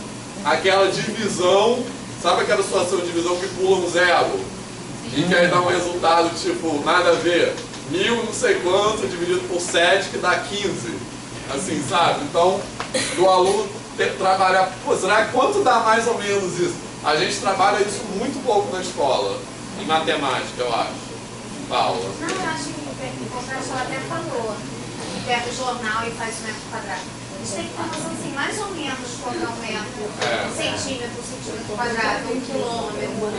aquela divisão, sabe aquela situação de divisão que pula um zero? E que aí dá um resultado tipo, nada a ver, 1000 não sei quanto dividido por 7 que dá 15. Assim, sabe? Então, do aluno trabalhar, será que quanto dá mais ou menos isso? A gente trabalha isso muito pouco na escola. Em matemática, eu acho. Paula. Não, eu acho que o professor até falou, pega o jornal e faz o metro quadrado. A gente tem que ter noção assim, mais ou menos quanto é um metro, centímetro quadrado, 1 quilômetro.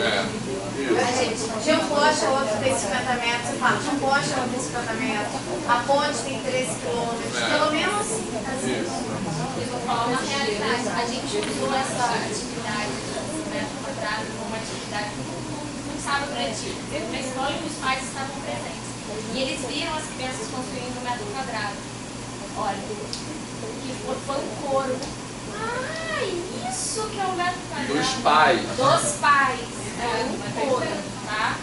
A gente, de um poste a outro tem 50 metros, você fala, de um poste a outro tem 50 metros, a ponte tem 13 quilômetros, pelo menos assim. Eu vou falar uma realidade. A gente usou essa atividade do metro quadrado como uma atividade sábado letivo, na escola e os pais estavam presentes. E eles viram as crianças construindo um metro quadrado. Olha, que foi um coro. Isso que é um metro quadrado. Dos pais. Dos pais. Um coro, tá?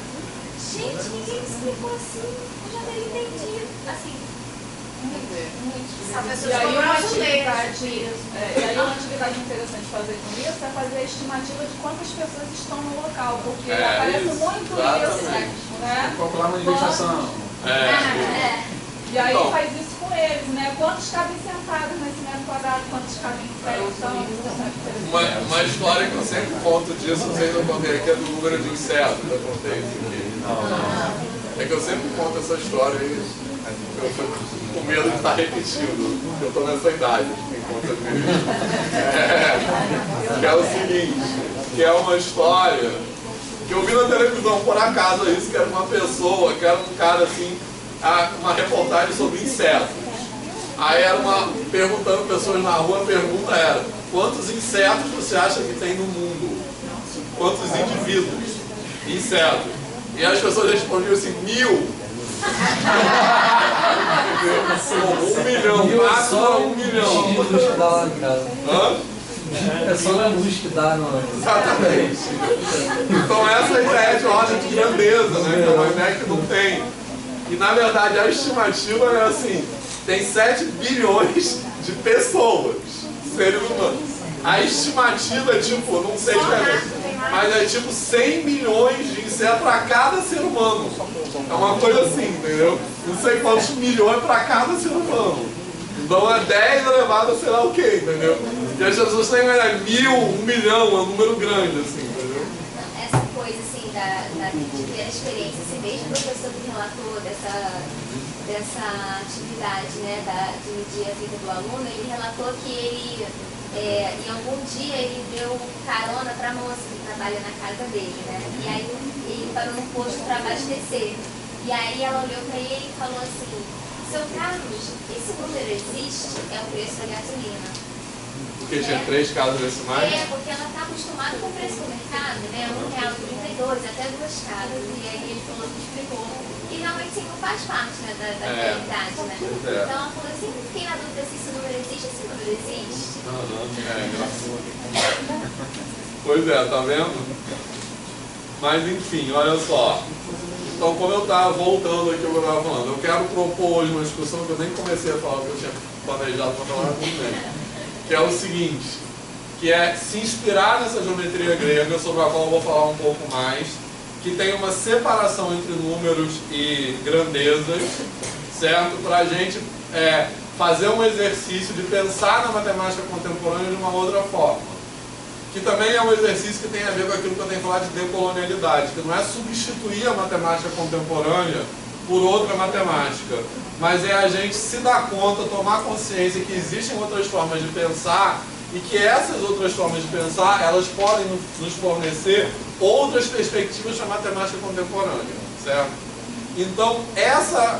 Gente, ninguém explicou assim. Eu já teria entendido. Assim, E aí uma atividade interessante fazer com isso é fazer a estimativa de quantas pessoas estão no local, porque aparece muito isso, né? Calcular a manifestação. E aí faz isso com eles, né? Quantos cabem sentados nesse metro quadrado, quantos cabem em pé, então... Uma história que eu sempre conto disso, não sei se eu contei aqui, é do número de insetos. Eu contei isso aqui. É que eu sempre conto essa história e eu fico com medo de estar repetindo, porque eu estou nessa idade, enquanto eu vivo. Que é o seguinte, que é uma história que eu vi na televisão, por acaso, isso, que era uma pessoa, que era um cara assim, uma reportagem sobre insetos. Aí era perguntando pessoas na rua, a pergunta era, quantos insetos você acha que tem no mundo? Quantos indivíduos? Insetos. E as pessoas respondiam assim, 1000. 1 milhão, máximo 1 milhão. Que dá lá em casa. Hã? É só a luz que dá no... Exatamente. Então essa é a ideia de ordem de grandeza, né? Que é uma ideia que não tem. E na verdade a estimativa é assim, tem 7 bilhões de pessoas, seres humanos. A estimativa é tipo, não sei de mas é tipo 100 milhões de insetos para cada ser humano. É uma coisa assim, entendeu? Não sei quantos milhões para cada ser humano. Então é 10 elevado a sei lá o que, entendeu? E as pessoas têm 1000, 1 milhão, é um número grande, assim, entendeu? Essa coisa assim, de ter a experiência, assim, desde o professor que relatou dessa atividade, né, de medir a vida do aluno, ele relatou que ele, em algum dia, ele deu carona para a moça que trabalha na casa dele, né? E aí ele parou no posto para abastecer. E aí ela olhou para ele e falou assim, seu Carlos, esse número existe? É o preço da gasolina. Porque tinha 3 casas decimais? Porque ela está acostumada com o preço do mercado, né? R$1,32 até 2 casas. E aí ele falou que explicou. E realmente sim, não faz parte, né, da realidade, né? Então ela falou assim, fiquei na dúvida se esse número existe, esse número existe. Pois é, tá vendo? Mas enfim, olha só. Então, como eu estava voltando aqui ao que eu estava falando, eu quero propor hoje uma discussão que eu nem comecei a falar, que eu tinha planejado para falar com ele, que é o seguinte, que é se inspirar nessa geometria grega, sobre a qual eu vou falar um pouco mais, que tem uma separação entre números e grandezas, certo? Para a gente fazer um exercício de pensar na matemática contemporânea de uma outra forma. Que também é um exercício que tem a ver com aquilo que eu tenho falado de decolonialidade, que não é substituir a matemática contemporânea por outra matemática, mas é a gente se dar conta, tomar consciência que existem outras formas de pensar e que essas outras formas de pensar, elas podem nos fornecer outras perspectivas para a matemática contemporânea, certo? Então, essa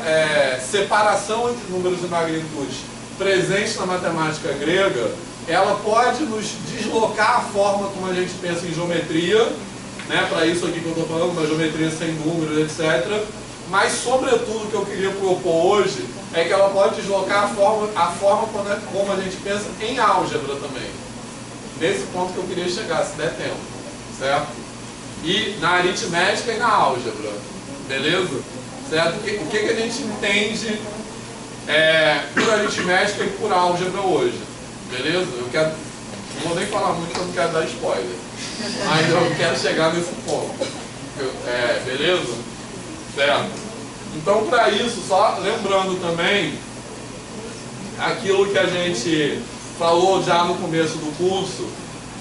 separação entre números e magnitudes presente na matemática grega, ela pode nos deslocar a forma como a gente pensa em geometria, né, para isso aqui que eu estou falando, uma geometria sem números, etc. Mas, sobretudo, o que eu queria propor hoje é que ela pode deslocar a forma como a gente pensa em álgebra também. Nesse ponto que eu queria chegar, se der tempo, certo? E na aritmética e na álgebra, beleza? Certo? O que a gente entende por aritmética e por álgebra hoje? Beleza? Não vou nem falar muito porque eu não quero dar spoiler. Mas eu quero chegar nesse ponto. Beleza? Certo? Então, para isso, só lembrando também aquilo que a gente falou já no começo do curso,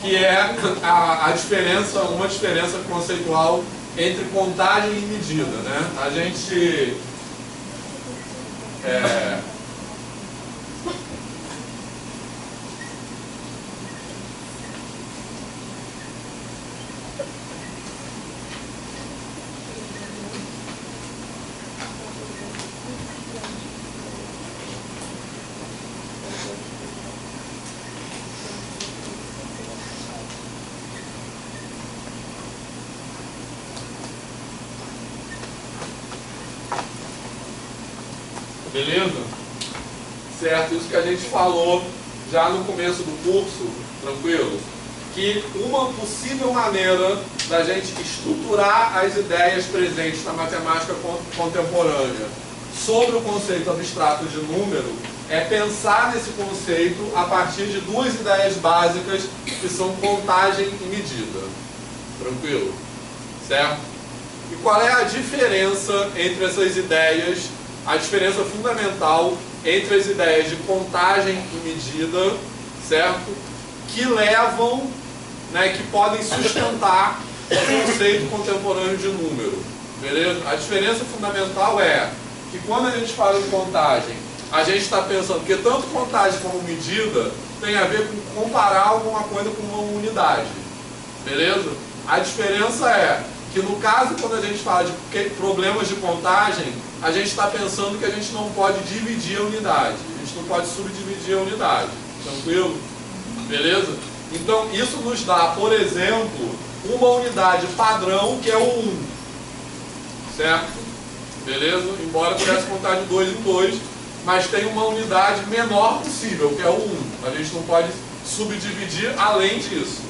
que é uma diferença conceitual entre contagem e medida, né? A gente beleza? Certo? Isso que a gente falou já no começo do curso, tranquilo? Que uma possível maneira da gente estruturar as ideias presentes na matemática contemporânea sobre o conceito abstrato de número é pensar nesse conceito a partir de 2 ideias básicas que são contagem e medida. Tranquilo? Certo? E qual é a diferença entre essas ideias? A diferença fundamental entre as ideias de contagem e medida, certo? Que levam, que podem sustentar o conceito contemporâneo de número, beleza? A diferença fundamental é que quando a gente fala em contagem, a gente está pensando que tanto contagem como medida tem a ver com comparar alguma coisa com uma unidade, beleza? A diferença é que no caso, quando a gente fala de problemas de contagem, a gente está pensando que a gente não pode dividir a unidade, a gente não pode subdividir a unidade, tranquilo? Beleza? Então, isso nos dá, por exemplo, uma unidade padrão que é o 1, certo? Beleza? Embora pudesse contar de 2 em 2, mas tem uma unidade menor possível, que é o 1. A gente não pode subdividir além disso.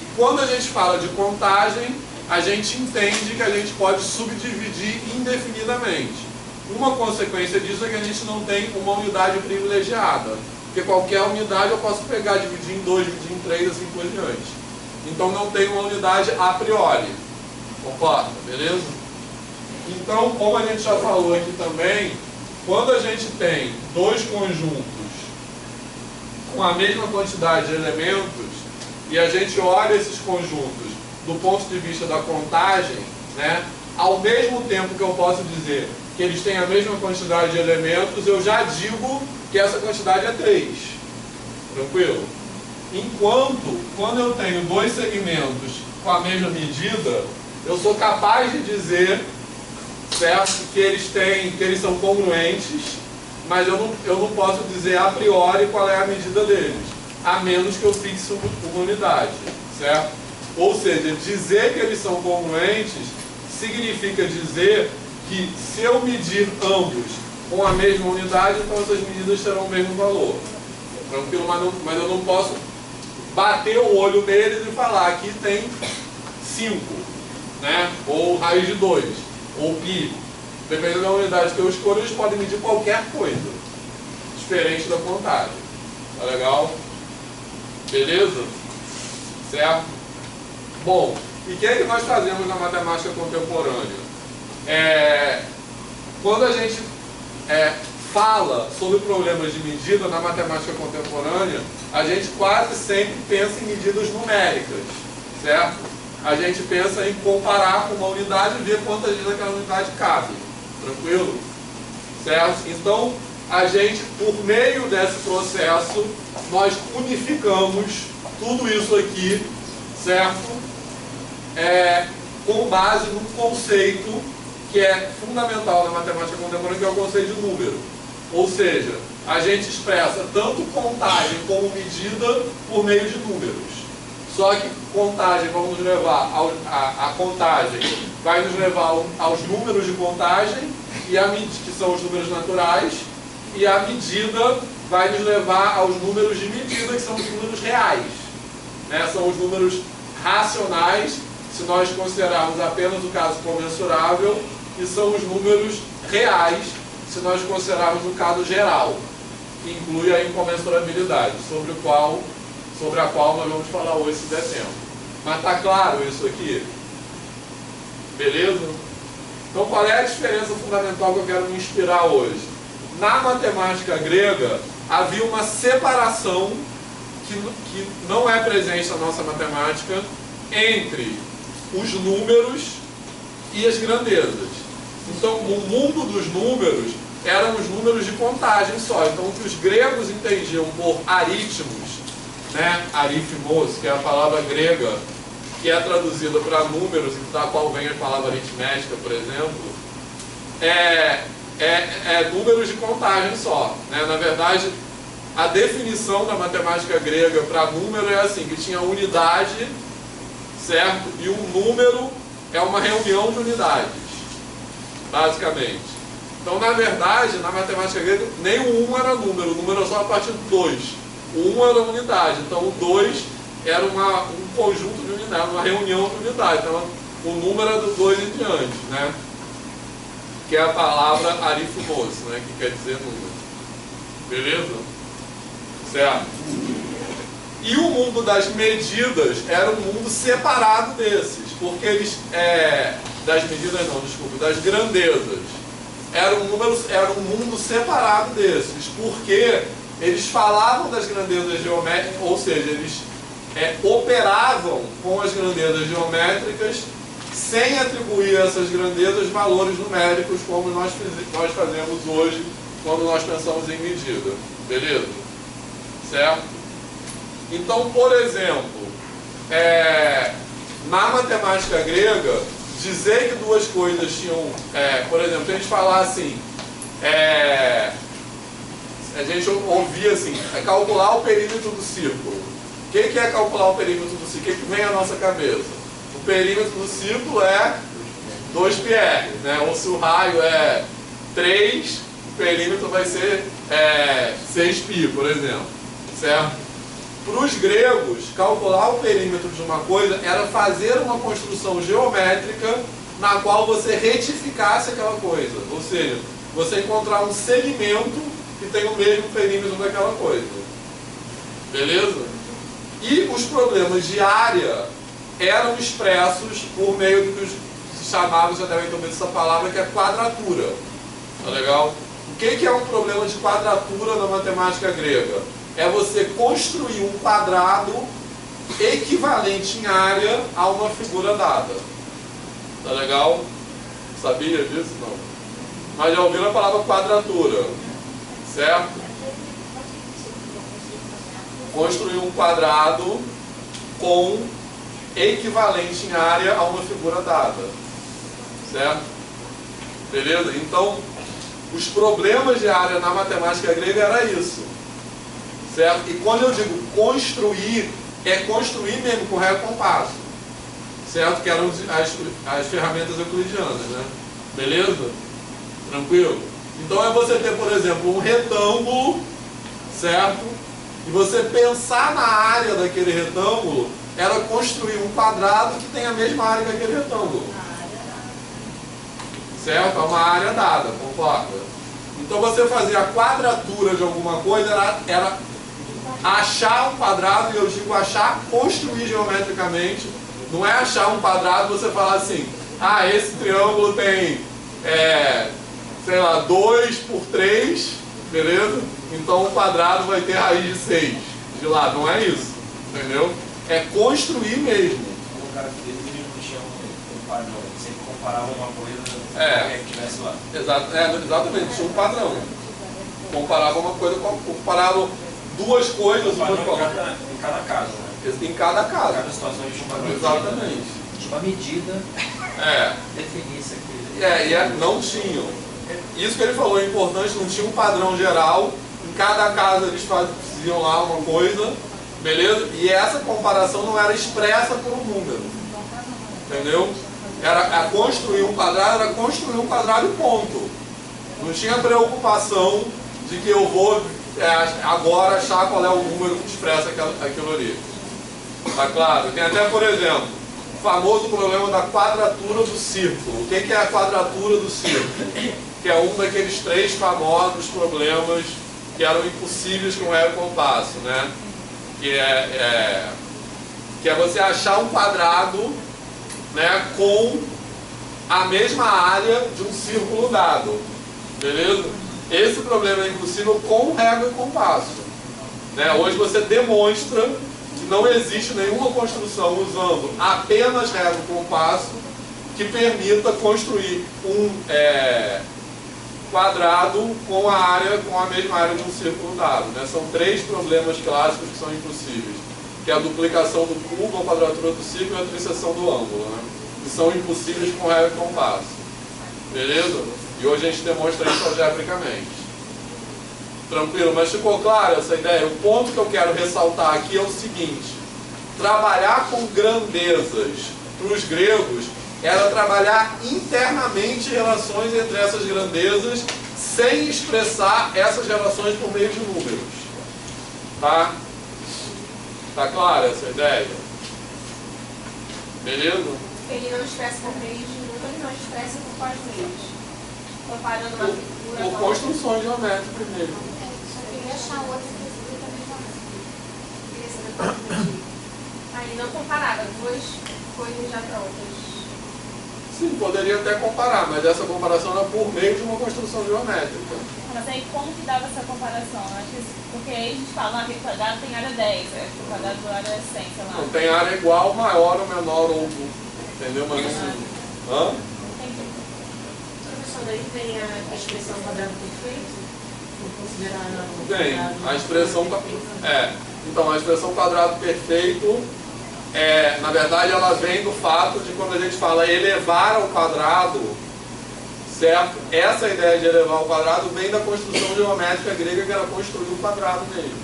E quando a gente fala de contagem, a gente entende que a gente pode subdividir indefinidamente. Uma consequência disso é que a gente não tem uma unidade privilegiada, porque qualquer unidade eu posso pegar, dividir em 2, dividir em 3, assim por diante. Então não tem uma unidade a priori. Concorda? Beleza? Então, como a gente já falou aqui também, quando a gente tem 2 conjuntos com a mesma quantidade de elementos e a gente olha esses conjuntos do ponto de vista da contagem, ao mesmo tempo que eu posso dizer que eles têm a mesma quantidade de elementos, eu já digo que essa quantidade é 3. Tranquilo? Enquanto, quando eu tenho 2 segmentos com a mesma medida, eu sou capaz de dizer, certo, que eles são congruentes, mas eu não posso dizer a priori qual é a medida deles. a menos que eu fixe uma unidade, certo? Ou seja, dizer que eles são congruentes significa dizer que se eu medir ambos com a mesma unidade, então essas medidas terão o mesmo valor. Tranquilo? Mas eu não posso bater o olho neles e falar aqui tem 5, né? Ou raiz de 2, ou pi. Dependendo da unidade que eu escolho, eles podem medir qualquer coisa diferente da contagem. Tá legal? Beleza? Certo? Bom, e o que é que nós fazemos na matemática contemporânea? Quando a gente fala sobre problemas de medida na matemática contemporânea, a gente quase sempre pensa em medidas numéricas, certo? A gente pensa em comparar com uma unidade e ver quantas vezes aquela unidade cabe. Tranquilo? Certo? Então, a gente, por meio desse processo, nós unificamos tudo isso aqui, certo? Com base num conceito que é fundamental na matemática contemporânea, que é o conceito de número. Ou seja, a gente expressa tanto contagem como medida por meio de números. Só que contagem vamos nos levar a contagem vai nos levar aos números de contagem, que são os números naturais, e a medida vai nos levar aos números de medida, que são os números reais. Né? São os números racionais, se nós considerarmos apenas o caso comensurável, e são os números reais, se nós considerarmos o caso geral, que inclui a incomensurabilidade, sobre a qual nós vamos falar hoje, se der tempo. Mas está claro isso aqui? Beleza? Então, qual é a diferença fundamental que eu quero me inspirar hoje? Na matemática grega, havia uma separação que não é presente na nossa matemática entre os números e as grandezas. Então, no mundo dos números, eram os números de contagem só. Então, o que os gregos entendiam por aritmos, né? Aríthmos, que é a palavra grega, que é traduzida para números, da qual vem a palavra aritmética, por exemplo, números de contagem só. Né? Na verdade, a definição da matemática grega para número é assim, que tinha unidade, certo? E um número é uma reunião de unidades, basicamente. Então, na verdade, na matemática grega, nem o 1 era número, o número era só a partir do 2. O 1 era unidade, então o 2 era um conjunto de unidades, uma reunião de unidades. Então, o número é do 2 em diante, né? Que é a palavra aríthmos, né? Que quer dizer número. Beleza? Certo? E o mundo das medidas era um mundo separado desses, porque eles... das medidas não, desculpa, das grandezas. Era um mundo separado desses, porque eles falavam das grandezas geométricas, ou seja, eles operavam com as grandezas geométricas sem atribuir a essas grandezas valores numéricos, como nós fazemos hoje quando nós pensamos em medida. Beleza? Certo? Então, por exemplo, na matemática grega, dizer que duas coisas tinham... por exemplo, se a gente falar assim... a gente ouvia assim, calcular o perímetro do círculo. O que é calcular o perímetro do círculo? O que vem à nossa cabeça? O perímetro do círculo é 2πr, né? Ou se o raio é 3, o perímetro vai ser 6π, por exemplo. Certo? Para os gregos, calcular o perímetro de uma coisa era fazer uma construção geométrica na qual você retificasse aquela coisa. Ou seja, você encontrar um segmento que tem o mesmo perímetro daquela coisa. Beleza? E os problemas de área eram expressos por meio do que se chamava, já devem ter ouvido essa palavra, que é quadratura. Tá legal? O que é um problema de quadratura na matemática grega? É você construir um quadrado equivalente em área a uma figura dada. Tá legal? Sabia disso? Não. Mas já ouviram a palavra quadratura? Certo? Construir um quadrado com equivalente em área a uma figura dada. Certo? Beleza? Então, os problemas de área na matemática grega era isso. certo? E quando eu digo construir, é construir mesmo com régua e compasso, certo? Que eram as ferramentas euclidianas, né? Beleza? Tranquilo? Então é você ter, por exemplo, um retângulo, certo? E você pensar na área daquele retângulo era construir um quadrado que tem a mesma área que aquele retângulo. Certo? É uma área dada, concorda? Então você fazer a quadratura de alguma coisa era achar um quadrado, e eu digo achar, construir geometricamente. Não é achar um quadrado e você falar assim, ah, esse triângulo tem, sei lá, 2 por 3, beleza? Então o quadrado vai ter raiz de 6 de lá, não é isso, entendeu? É construir mesmo. O cara que eles não tinham um padrão, sempre comparavam uma coisa que tivesse lá. Exatamente, tinha um padrão. Comparava uma coisa com comparava duas coisas. Em cada caso, né? Em cada caso. Cada situação a gente tinha uma medida. Exatamente. Tinha uma medida. Definisse aquilo. Não tinham. Isso que ele falou é importante, não tinha um padrão geral. Em cada caso eles faziam lá uma coisa, beleza? E essa comparação não era expressa por um número. Entendeu? Era construir um quadrado e ponto. Não tinha preocupação de que eu vou agora achar qual é o número que expressa aquilo ali. Tá claro? Tem até, por exemplo, o famoso problema da quadratura do círculo. O que é a quadratura do círculo? Que é um daqueles 3 famosos problemas que eram impossíveis com régua e compasso, né? Que é você achar um quadrado, né, com a mesma área de um círculo dado, beleza? Esse problema é impossível com régua e compasso, né? Hoje você demonstra que não existe nenhuma construção usando apenas régua e compasso que permita construir um quadrado com a mesma área de um círculo dado, né? São 3 problemas clássicos que são impossíveis, que é a duplicação do cubo, a quadratura do círculo e a trisseção do ângulo, né? Que são impossíveis com régua e compasso, beleza? E hoje a gente demonstra isso algebricamente. Tranquilo? Mas ficou claro essa ideia? O ponto que eu quero ressaltar aqui é o seguinte: trabalhar com grandezas para os gregos era trabalhar internamente relações entre essas grandezas sem expressar essas relações por meio de números. Tá? Tá clara essa ideia? Beleza? Ele não expressa por meio de números, não expressa por quais meios? Comparando uma figura por construções geométricas primeiro. Só queria achar outra que também não. Aí não comparava duas coisas já prontas. Sim, poderia até comparar, mas essa comparação era por meio de uma construção geométrica. Mas aí como que dava essa comparação? Porque aí a gente fala que o quadrado tem área 10, o quadrado do área é 100, sei lá. Não, tem área igual, maior ou menor, ou entendeu? Mas não. Professor, daí tem a expressão quadrado perfeito? Tem, a expressão então a expressão quadrado perfeito na verdade ela vem do fato de quando a gente fala elevar ao quadrado, certo? Essa ideia de elevar ao quadrado vem da construção geométrica grega, que era construir o quadrado mesmo.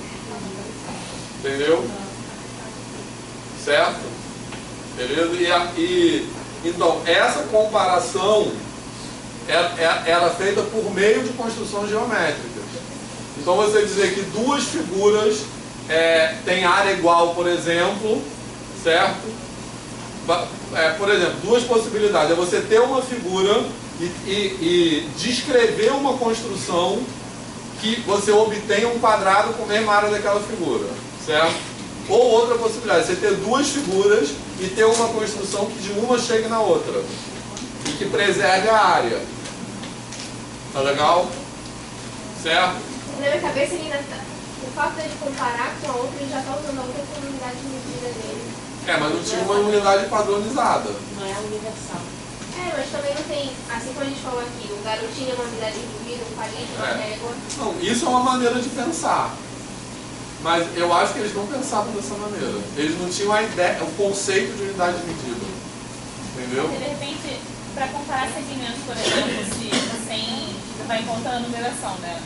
Entendeu? Certo? Beleza? Então essa comparação era feita por meio de construções geométricas. Então você dizer que duas figuras têm área igual, por exemplo, certo? Por exemplo, duas possibilidades. É você ter uma figura e descrever uma construção que você obtenha um quadrado com a mesma área daquela figura, certo? Ou outra possibilidade, você ter duas figuras e ter uma construção que de uma chegue na outra e que preserve a área. Tá legal? Certo? Na minha cabeça, ele ainda o fato de comparar com a outra, ele já está usando a outra como unidade de medida dele. Mas não tinha uma unidade padronizada. Não é universal. Mas também não tem, assim como a gente falou aqui, o garotinho é uma unidade de medida, um palito, uma régua. Não, isso é uma maneira de pensar. Mas eu acho que eles não pensavam dessa maneira. Eles não tinham a ideia, o conceito de unidade de medida. Entendeu? De repente, para comparar segmentos, por exemplo, se você vai contando a numeração, né?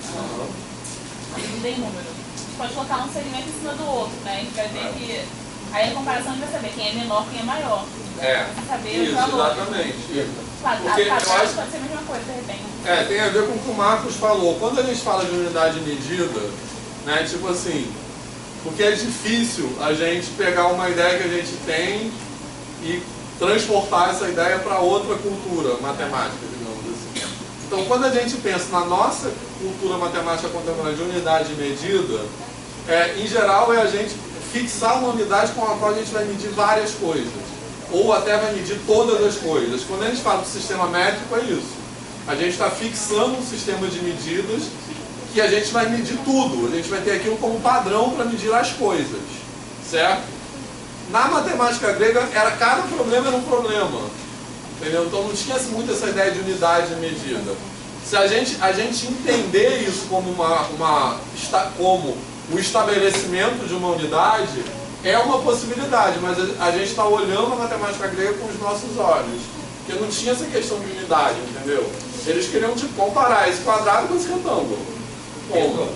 A medida em número. pode colocar um segmento em cima do outro, né? A gente vai ver que... Aí a comparação a gente vai saber quem é menor, quem é maior. Saber isso, exatamente. Porque eu acho que pode ser a mesma coisa, de repente. Tem a ver com o que o Marcos falou. Quando a gente fala de unidade medida, né, tipo assim, porque é difícil a gente pegar uma ideia que a gente tem e transportar essa ideia para outra cultura matemática, digamos assim. Então, quando a gente pensa na nossa cultura matemática contemporânea de unidade medida, em geral é a gente fixar uma unidade com a qual a gente vai medir várias coisas, ou até vai medir todas as coisas. Quando a gente fala do sistema métrico, é isso. A gente está fixando um sistema de medidas que a gente vai medir tudo. A gente vai ter aquilo como padrão para medir as coisas, certo? Na matemática grega, cada problema era um problema, entendeu? Então não tinha muito essa ideia de unidade de medida. Se a gente entender isso como como o estabelecimento de uma unidade, é uma possibilidade, mas a gente está olhando a matemática grega com os nossos olhos, porque não tinha essa questão de unidade, entendeu? Eles queriam comparar esse quadrado com esse retângulo. Pedro,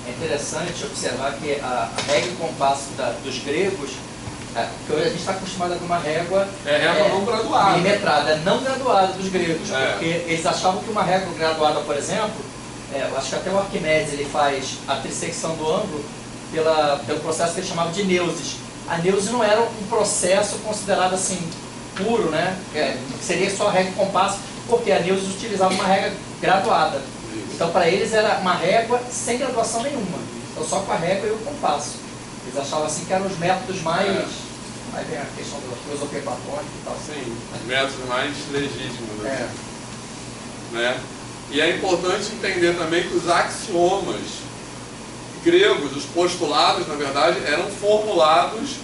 é interessante observar que a régua e compasso dos gregos, que hoje a gente está acostumado com uma régua não graduada, milimetrada, não graduada dos gregos, porque eles achavam que uma régua graduada, por exemplo, eu acho que até o Arquimedes ele faz a trissecção do ângulo pelo processo que ele chamava de neusis. A neusis não era um processo considerado assim puro, né? Seria só régua e compasso, porque a neusis utilizava uma régua graduada. Então para eles era uma régua sem graduação nenhuma, então só com a régua e o compasso. Eles achavam assim que eram os métodos mais... Aí vem a questão da filosofia platônica e tal. Sim, os métodos mais legítimos, né? E é importante entender também que os axiomas gregos, os postulados, na verdade, eram formulados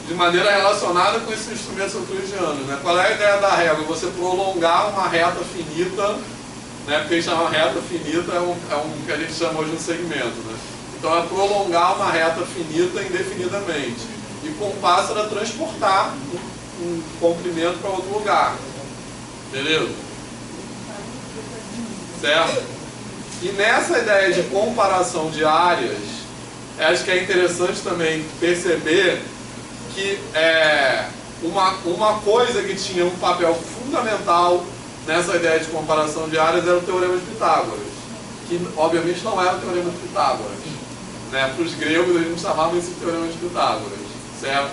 de maneira relacionada com esses instrumentos euclidianos, né? Qual é a ideia da régua? Você prolongar uma reta finita, né? Porque chamar reta finita é um que a gente chama hoje de segmento, né? Então é prolongar uma reta finita indefinidamente. E compasso era transportar um comprimento para outro lugar. Beleza? Certo? E nessa ideia de comparação de áreas, acho que é interessante também perceber que uma coisa que tinha um papel fundamental nessa ideia de comparação de áreas era o Teorema de Pitágoras, que obviamente não era o Teorema de Pitágoras, né? Para os gregos a gente chamava esse Teorema de Pitágoras, certo?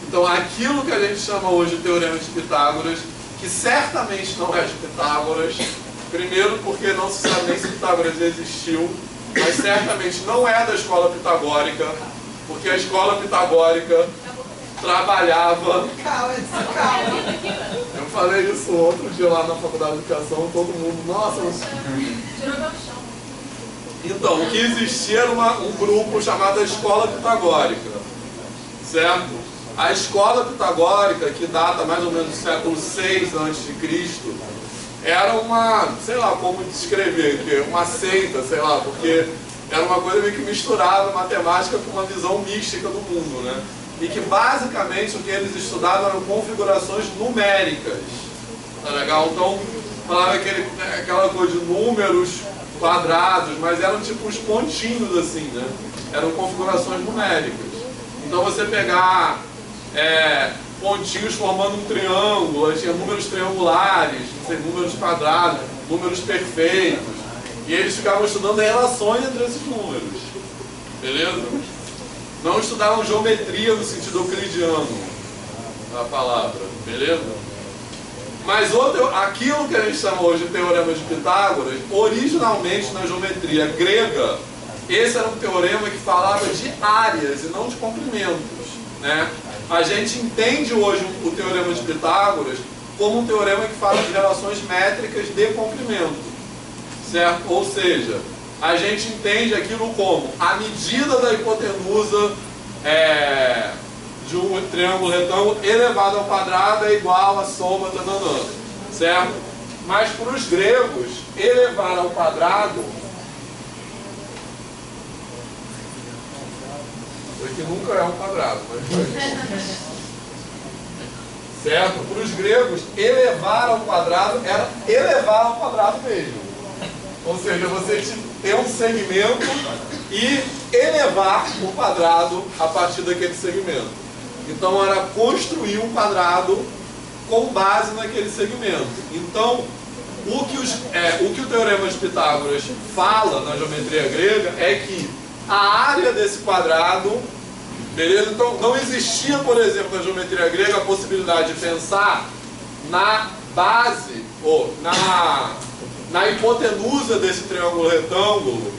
Então aquilo que a gente chama hoje de Teorema de Pitágoras, que certamente não é de Pitágoras, primeiro porque não se sabe nem se Pitágoras existiu, mas certamente não é da escola pitagórica, porque a escola pitagórica trabalhava... Eu falei isso outro dia lá na Faculdade de Educação, todo mundo, nossa... Então, o que existia era um grupo chamado Escola Pitagórica, certo? A escola pitagórica, que data mais ou menos do século VI a.C., era uma, sei lá como descrever, uma seita, sei lá, porque era uma coisa meio que misturava matemática com uma visão mística do mundo, né? E que basicamente o que eles estudavam eram configurações numéricas, tá legal? Então, falava aquela coisa de números quadrados, mas eram tipo uns pontinhos assim, né? Eram configurações numéricas. Então você pegar pontinhos formando um triângulo, tinha números triangulares, números quadrados, números perfeitos, e eles ficavam estudando relações entre esses números, beleza? Não estudavam geometria no sentido euclidiano da palavra, beleza? Mas aquilo que a gente chama hoje de Teorema de Pitágoras, originalmente na geometria grega, esse era um teorema que falava de áreas e não de comprimentos, né? A gente entende hoje o Teorema de Pitágoras como um teorema que fala de relações métricas de comprimento, certo? Ou seja, a gente entende aquilo como a medida da hipotenusa de um triângulo retângulo elevado ao quadrado é igual à soma, certo? Mas para os gregos, elevar ao quadrado, que nunca é um quadrado, mas certo? Para os gregos, elevar ao quadrado era elevar ao quadrado mesmo. Ou seja, você ter um segmento e elevar o quadrado a partir daquele segmento. Então era construir um quadrado com base naquele segmento. Então, o que o Teorema de Pitágoras fala na geometria grega é que a área desse quadrado, beleza? Então não existia, por exemplo, na geometria grega a possibilidade de pensar na base, ou na hipotenusa desse triângulo retângulo,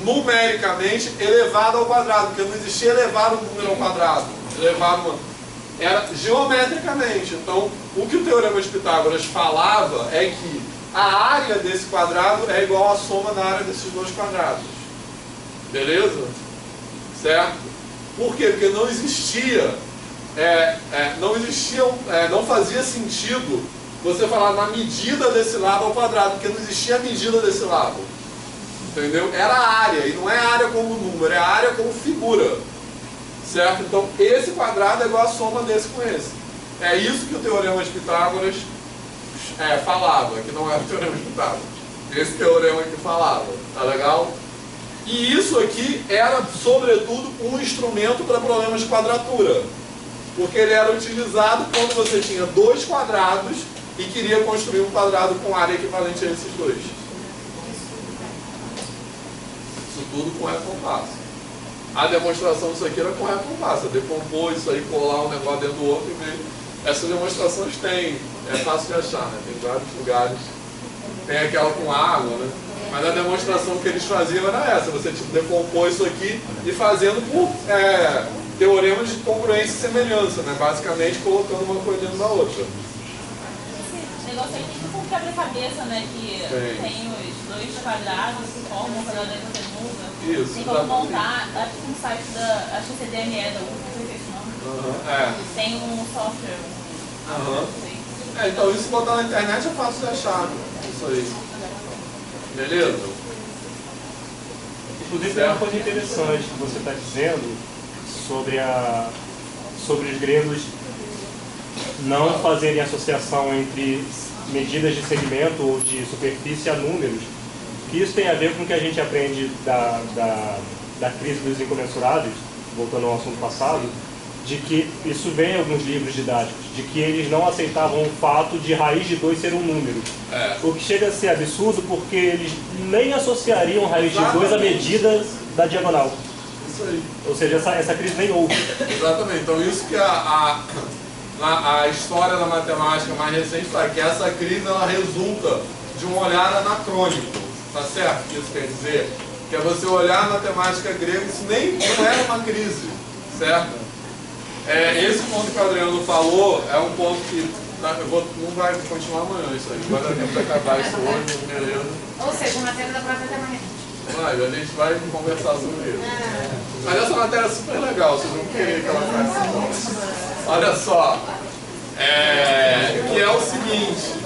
numericamente elevado ao quadrado, porque não existia elevar um número ao quadrado, era geometricamente. Então, o que o Teorema de Pitágoras falava é que a área desse quadrado é igual à soma da área desses dois quadrados. Beleza? Certo? Por quê? Porque não existia, não fazia sentido você falar na medida desse lado ao quadrado, porque não existia a medida desse lado. Entendeu? Era a área, e não é a área como número, é a área como figura. Certo? Então, esse quadrado é igual a soma desse com esse. É isso que o Teorema de Pitágoras falava, que não era o Teorema de Pitágoras. Esse teorema que falava, tá legal? E isso aqui era, sobretudo, um instrumento para problemas de quadratura. Porque ele era utilizado quando você tinha dois quadrados e queria construir um quadrado com área equivalente a esses dois. Isso tudo com recompasso. A demonstração disso aqui era com recompasso. Decompor isso aí, colar um negócio dentro do outro e ver. Essas demonstrações tem, é fácil de achar, né? Tem vários lugares. Tem aquela com água, né? Mas a demonstração que eles faziam era essa, você tipo, decompor isso aqui e fazendo por teoremas de congruência e semelhança, né? Basicamente colocando uma coisa dentro da outra. Esse negócio aí tem tipo um quebra-cabeça, né? Que tem os dois quadrados que formam um quadrado da hipotenusa. Isso, tem como montar, acho que no site da, acho que CDME da UFRGS, não sei esse nome. Tem um software. Então isso botar na internet é fácil de achar, isso aí. Beleza? Inclusive tem uma coisa interessante que você está dizendo sobre os gregos não fazerem associação entre medidas de segmento ou de superfície a números. Que isso tem a ver com o que a gente aprende da crise dos incomensuráveis, voltando ao assunto passado, de que isso vem em alguns livros didáticos, de que eles não aceitavam o fato de raiz de 2 ser um número. O que chega a ser absurdo porque eles nem associariam raiz de 2 à medida da diagonal. Isso aí. Ou seja, essa crise nem houve. Exatamente. Então isso que a história da matemática mais recente fala, que essa crise ela resulta de um olhar anacrônico. Tá certo? Isso quer dizer que é você olhar a matemática grega, isso nem não era uma crise. Certo? Esse ponto que o Adriano falou é um ponto que não vai continuar amanhã isso aí. Vai dar tempo de acabar isso hoje, beleza? Ou seja, a matéria da prova até amanhã. A gente vai conversar sobre isso. Mas essa matéria é super legal, vocês vão querer que ela faça. Olha só, que é o seguinte,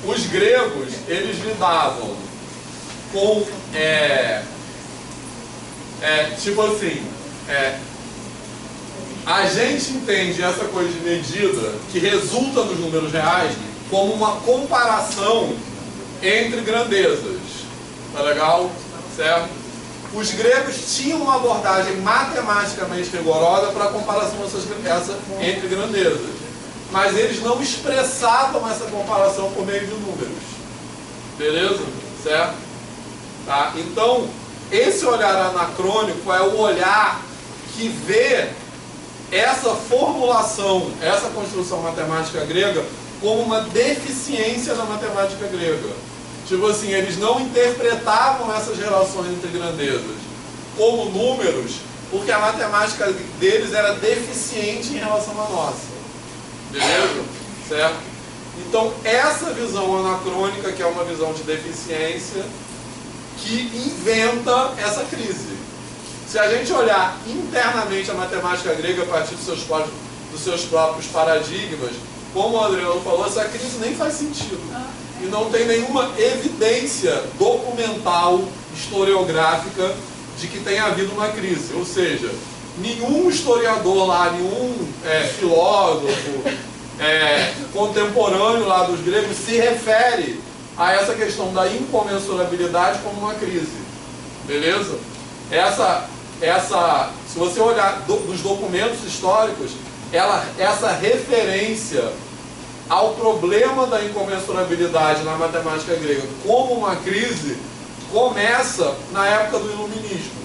os gregos, eles lidavam com, tipo assim, a gente entende essa coisa de medida que resulta nos números reais como uma comparação entre grandezas. Tá legal? Certo? Os gregos tinham uma abordagem matematicamente rigorosa para a comparação entre grandezas. Mas eles não expressavam essa comparação por meio de números. Beleza? Certo? Tá? Então, esse olhar anacrônico é o olhar que vê essa formulação, essa construção matemática grega como uma deficiência da matemática grega. Tipo assim, eles não interpretavam essas relações entre grandezas como números, porque a matemática deles era deficiente em relação à nossa. Beleza? Certo? Então, essa visão anacrônica, que é uma visão de deficiência, que inventa essa crise. Se a gente olhar internamente a matemática grega a partir dos seus próprios paradigmas, como o Adriano falou, essa crise nem faz sentido. E não tem nenhuma evidência documental, historiográfica, de que tenha havido uma crise. Ou seja, nenhum historiador lá, nenhum filósofo, contemporâneo lá dos gregos se refere a essa questão da incomensurabilidade como uma crise. Beleza? Se você olhar dos documentos históricos, essa referência ao problema da incomensurabilidade na matemática grega como uma crise começa na época do Iluminismo.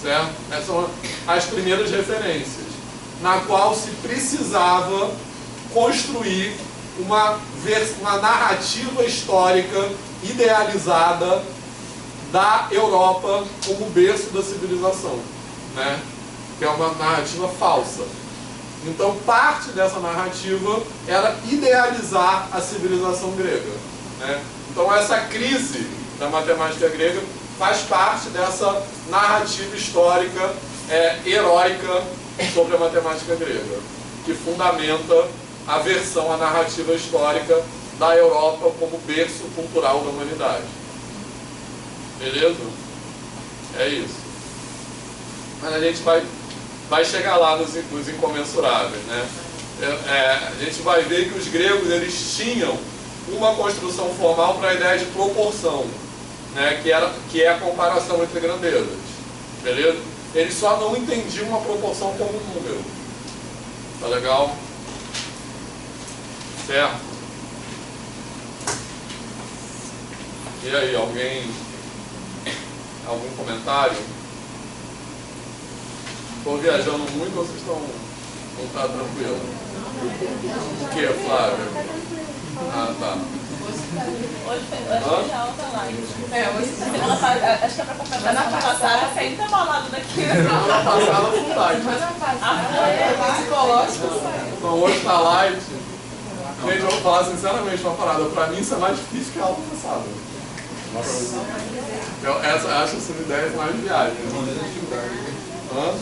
Certo? Essas são as primeiras referências, na qual se precisava construir uma narrativa histórica idealizada da Europa como berço da civilização, né? Que é uma narrativa falsa. Então, parte dessa narrativa era idealizar a civilização grega, né? Então, essa crise da matemática grega faz parte dessa narrativa histórica heróica sobre a matemática grega, que fundamenta a versão, a narrativa histórica da Europa como berço cultural da humanidade. Beleza? É isso. Mas a gente vai chegar lá nos incomensuráveis, né? A gente vai ver que os gregos eles tinham uma construção formal para a ideia de proporção, né? Que é a comparação entre grandezas. Beleza? Eles só não entendiam uma proporção como um número. Tá legal? Certo? E aí, algum comentário? Estou viajando muito ou vocês estão tranquilos? O que, Flávio? Ah, tá. Hoje foi a outra live. Acho que é pra completar a semana passada, você ainda tá malado daqui. Semana passada foi light. Psicológico. Então hoje tá light. Gente, eu vou falar sinceramente uma parada. Pra mim isso é mais difícil que a aula passada. Nossa. Eu acho essas ideias mais viagens. Hã?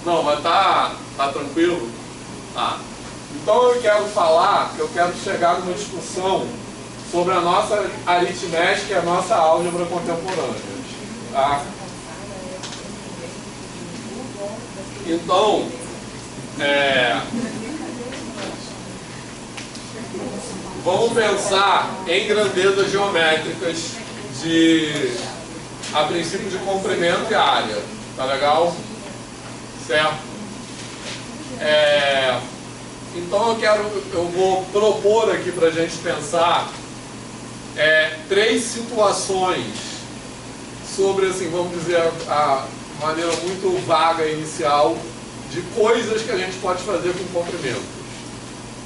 Não, mas tá tranquilo? Tá. Então eu quero chegar numa discussão sobre a nossa aritmética e a nossa álgebra contemporânea. Tá? Então, vamos pensar em grandezas geométricas a princípio de comprimento e área. Tá legal? Certo? Então eu vou propor aqui para a gente pensar 3 situações sobre, assim, vamos dizer, a maneira muito vaga inicial de coisas que a gente pode fazer com comprimentos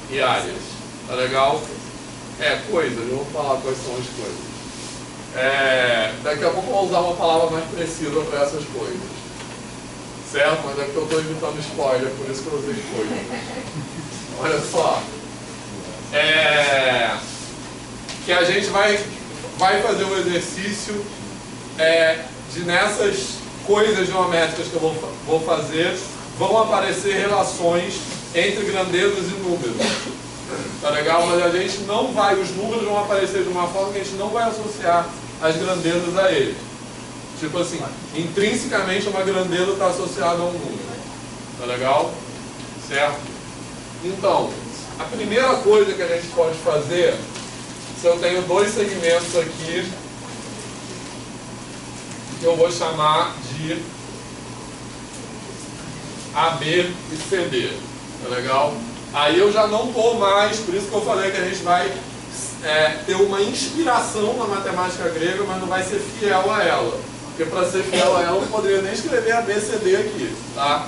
e áreas. Tá legal? Coisas, eu vou falar quais são as coisas. Daqui a pouco eu vou usar uma palavra mais precisa para essas coisas. Certo? Mas é porque eu estou evitando spoiler, por isso que eu usei coisas. Olha só. Que a gente vai fazer um exercício de nessas coisas geométricas que eu vou fazer, vão aparecer relações entre grandezas e números. Tá legal? Mas a gente não vai, os números vão aparecer de uma forma que a gente não vai associar as grandezas a eles. Tipo assim, intrinsecamente uma grandeza está associada a um número. Tá legal? Certo? Então, a primeira coisa que a gente pode fazer, se eu tenho 2 segmentos aqui, que eu vou chamar de AB e CD. Tá legal? Aí eu já não estou mais, por isso que eu falei que a gente vai ter uma inspiração na matemática grega, mas não vai ser fiel a ela. Porque para ser fiel a ela, eu não poderia nem escrever ABCD aqui, tá?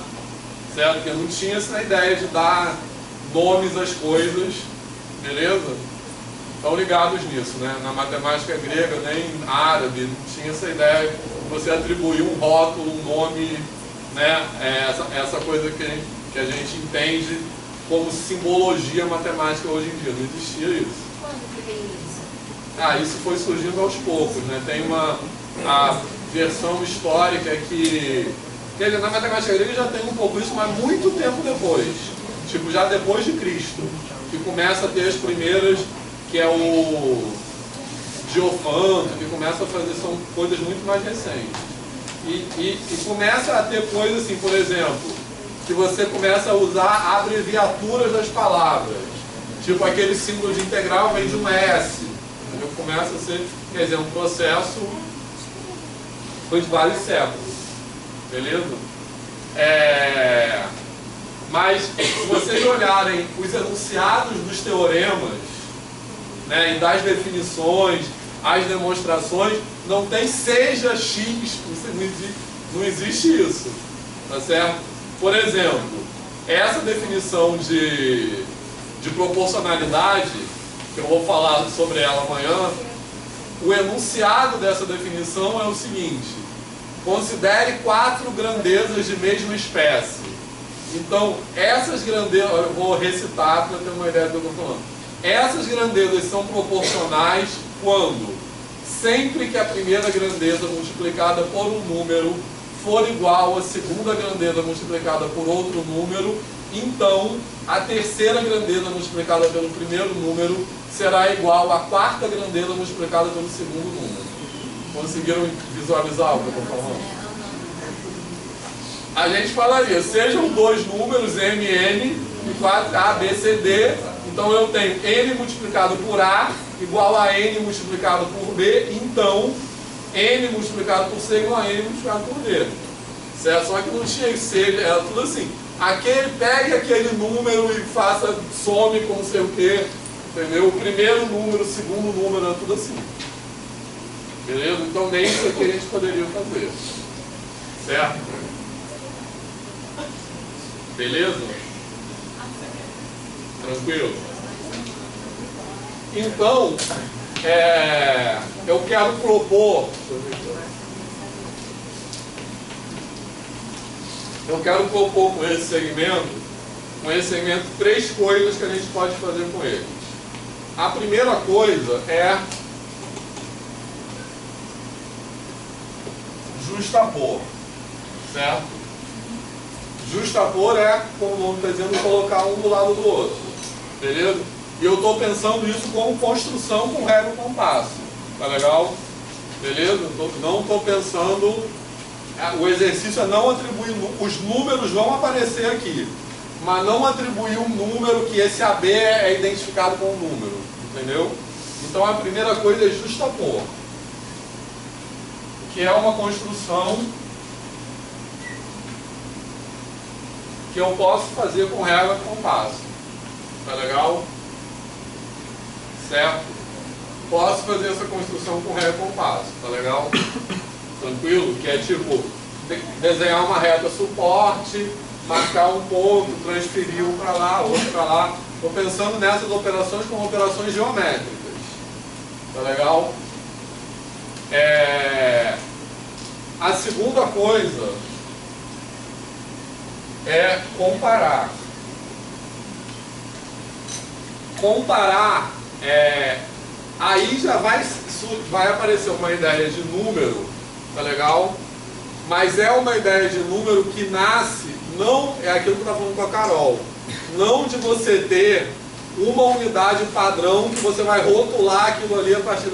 Certo? Porque eu não tinha essa ideia de dar nomes às coisas, beleza? Estão ligados nisso, né? Na matemática grega, nem árabe, não tinha essa ideia de você atribuir um rótulo, um nome, né? Essa coisa que a gente entende como simbologia matemática hoje em dia. Não existia isso. Quando que veio isso? Isso foi surgindo aos poucos, né? Tem a versão histórica que na matemática grega já tem um pouco isso, mas muito tempo depois. Tipo, já depois de Cristo, que começa a ter as primeiras, que é o Diofanto, que começa a fazer, são coisas muito mais recentes. E começa a ter coisas assim, por exemplo, que você começa a usar abreviaturas das palavras. Tipo, aquele símbolo de integral vem de um S. Entendeu? Começa a ser, quer dizer, um processo foi de vários séculos. Beleza? Mas, se vocês olharem os enunciados dos teoremas, né, e das definições, as demonstrações, não tem seja X, não existe isso. Tá certo? Por exemplo, essa definição de proporcionalidade, que eu vou falar sobre ela amanhã, o enunciado dessa definição é o seguinte: considere 4 grandezas de mesma espécie. Então, essas grandezas, eu vou recitar para ter uma ideia do que eu estou falando. Essas grandezas são proporcionais quando? Sempre que a primeira grandeza multiplicada por um número for igual à segunda grandeza multiplicada por outro número, então a terceira grandeza multiplicada pelo primeiro número será igual à quarta grandeza multiplicada pelo segundo número. Conseguiram visualizar o que eu estou falando? A gente falaria, sejam 2 números, m, n, e 4, a, b, c, d. Então eu tenho n multiplicado por a igual a n multiplicado por b, então n multiplicado por c igual a n multiplicado por d. Certo? Só que não tinha que ser, era tudo assim. Pegue aquele número e faça, some com não sei o que, entendeu? O primeiro número, o segundo número, era tudo assim. Beleza? Então nem isso aqui a gente poderia fazer. Certo? Beleza? Tranquilo? Então, eu quero propor... Eu quero propor com esse segmento 3 coisas que a gente pode fazer com ele. A primeira coisa é justapor, certo? Justapor é, como o nome está dizendo, colocar um do lado do outro, beleza? E eu estou pensando isso como construção com régua e compasso, tá legal? Beleza? Não estou pensando... O exercício é não atribuir... Os números vão aparecer aqui, mas não atribuir um número que esse AB é identificado com um número, entendeu? Então a primeira coisa é justapor, que é uma construção que eu posso fazer com régua e compasso, tá legal? Certo? Posso fazer essa construção com régua e compasso, tá legal? Tranquilo? Que é tipo, desenhar uma reta suporte, marcar um ponto, transferir um para lá, outro para lá. Estou pensando nessas operações como operações geométricas. Tá legal? A segunda coisa é comparar. Comparar, aí já vai aparecer uma ideia de número, tá legal? Mas é uma ideia de número que nasce, não é aquilo que eu estava falando com a Carol, não de você ter uma unidade padrão que você vai rotular aquilo ali a partir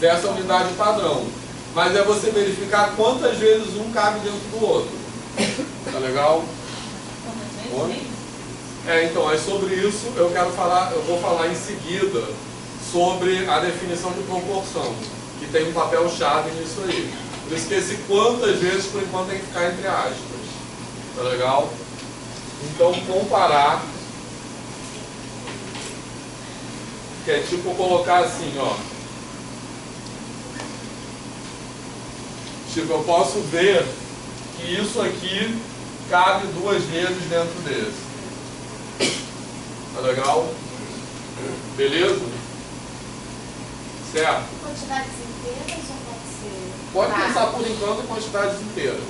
dessa unidade padrão, mas é você verificar quantas vezes um cabe dentro do outro, tá legal? Então, é sobre isso eu vou falar em seguida sobre a definição de proporção, que tem um papel-chave nisso aí. Por isso que esse quantas vezes, por enquanto, tem que ficar entre aspas. Tá legal? Então, comparar, que é tipo colocar assim, ó. Tipo, eu posso ver que isso aqui cabe 2 vezes dentro desse. Tá legal? Beleza? Certo? Quantidades inteiras ou pode ser? Pode pensar por enquanto em quantidades inteiras.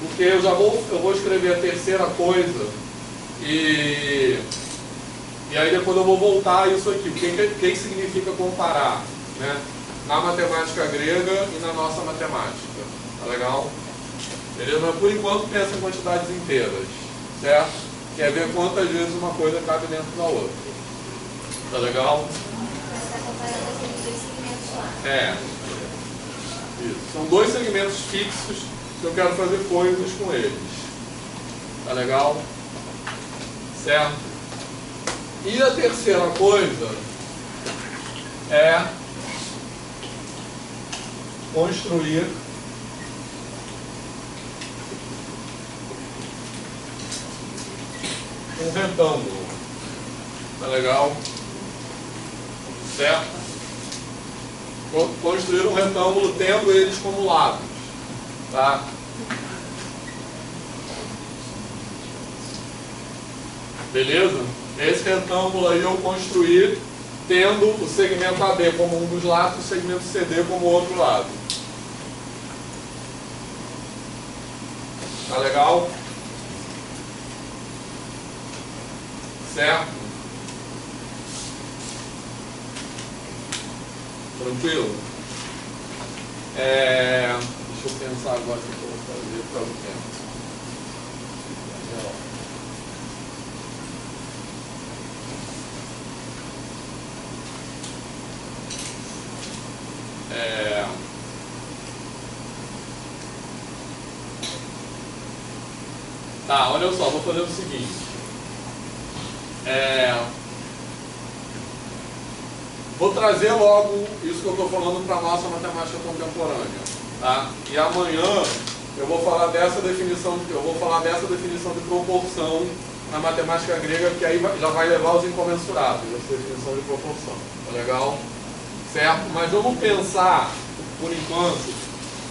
Porque eu vou escrever a terceira coisa e aí depois eu vou voltar a isso aqui. O que significa comparar, né? Na matemática grega e na nossa matemática. Tá legal? Beleza? Mas por enquanto pensa em quantidades inteiras. Certo? Quer ver quantas vezes uma coisa cabe dentro da outra. Tá legal? Isso. São 2 segmentos fixos que eu quero fazer coisas com eles. Tá legal? Certo? E a terceira coisa é construir um retângulo. Tá legal? Certo? Construir um retângulo tendo eles como lados. Tá? Beleza? Esse retângulo aí eu construí tendo o segmento AB como um dos lados e o segmento CD como o outro lado. Tá legal? Certo? Tranquilo? Deixa eu pensar agora o que eu vou fazer para o tempo. Tá, olha só, vou fazer o seguinte. Vou trazer logo isso que eu estou falando para a nossa matemática contemporânea. Tá? E amanhã eu vou falar dessa definição, de proporção na matemática grega, que aí já vai levar os incomensuráveis, essa definição de proporção. Tá legal? Certo? Mas vamos pensar, por enquanto,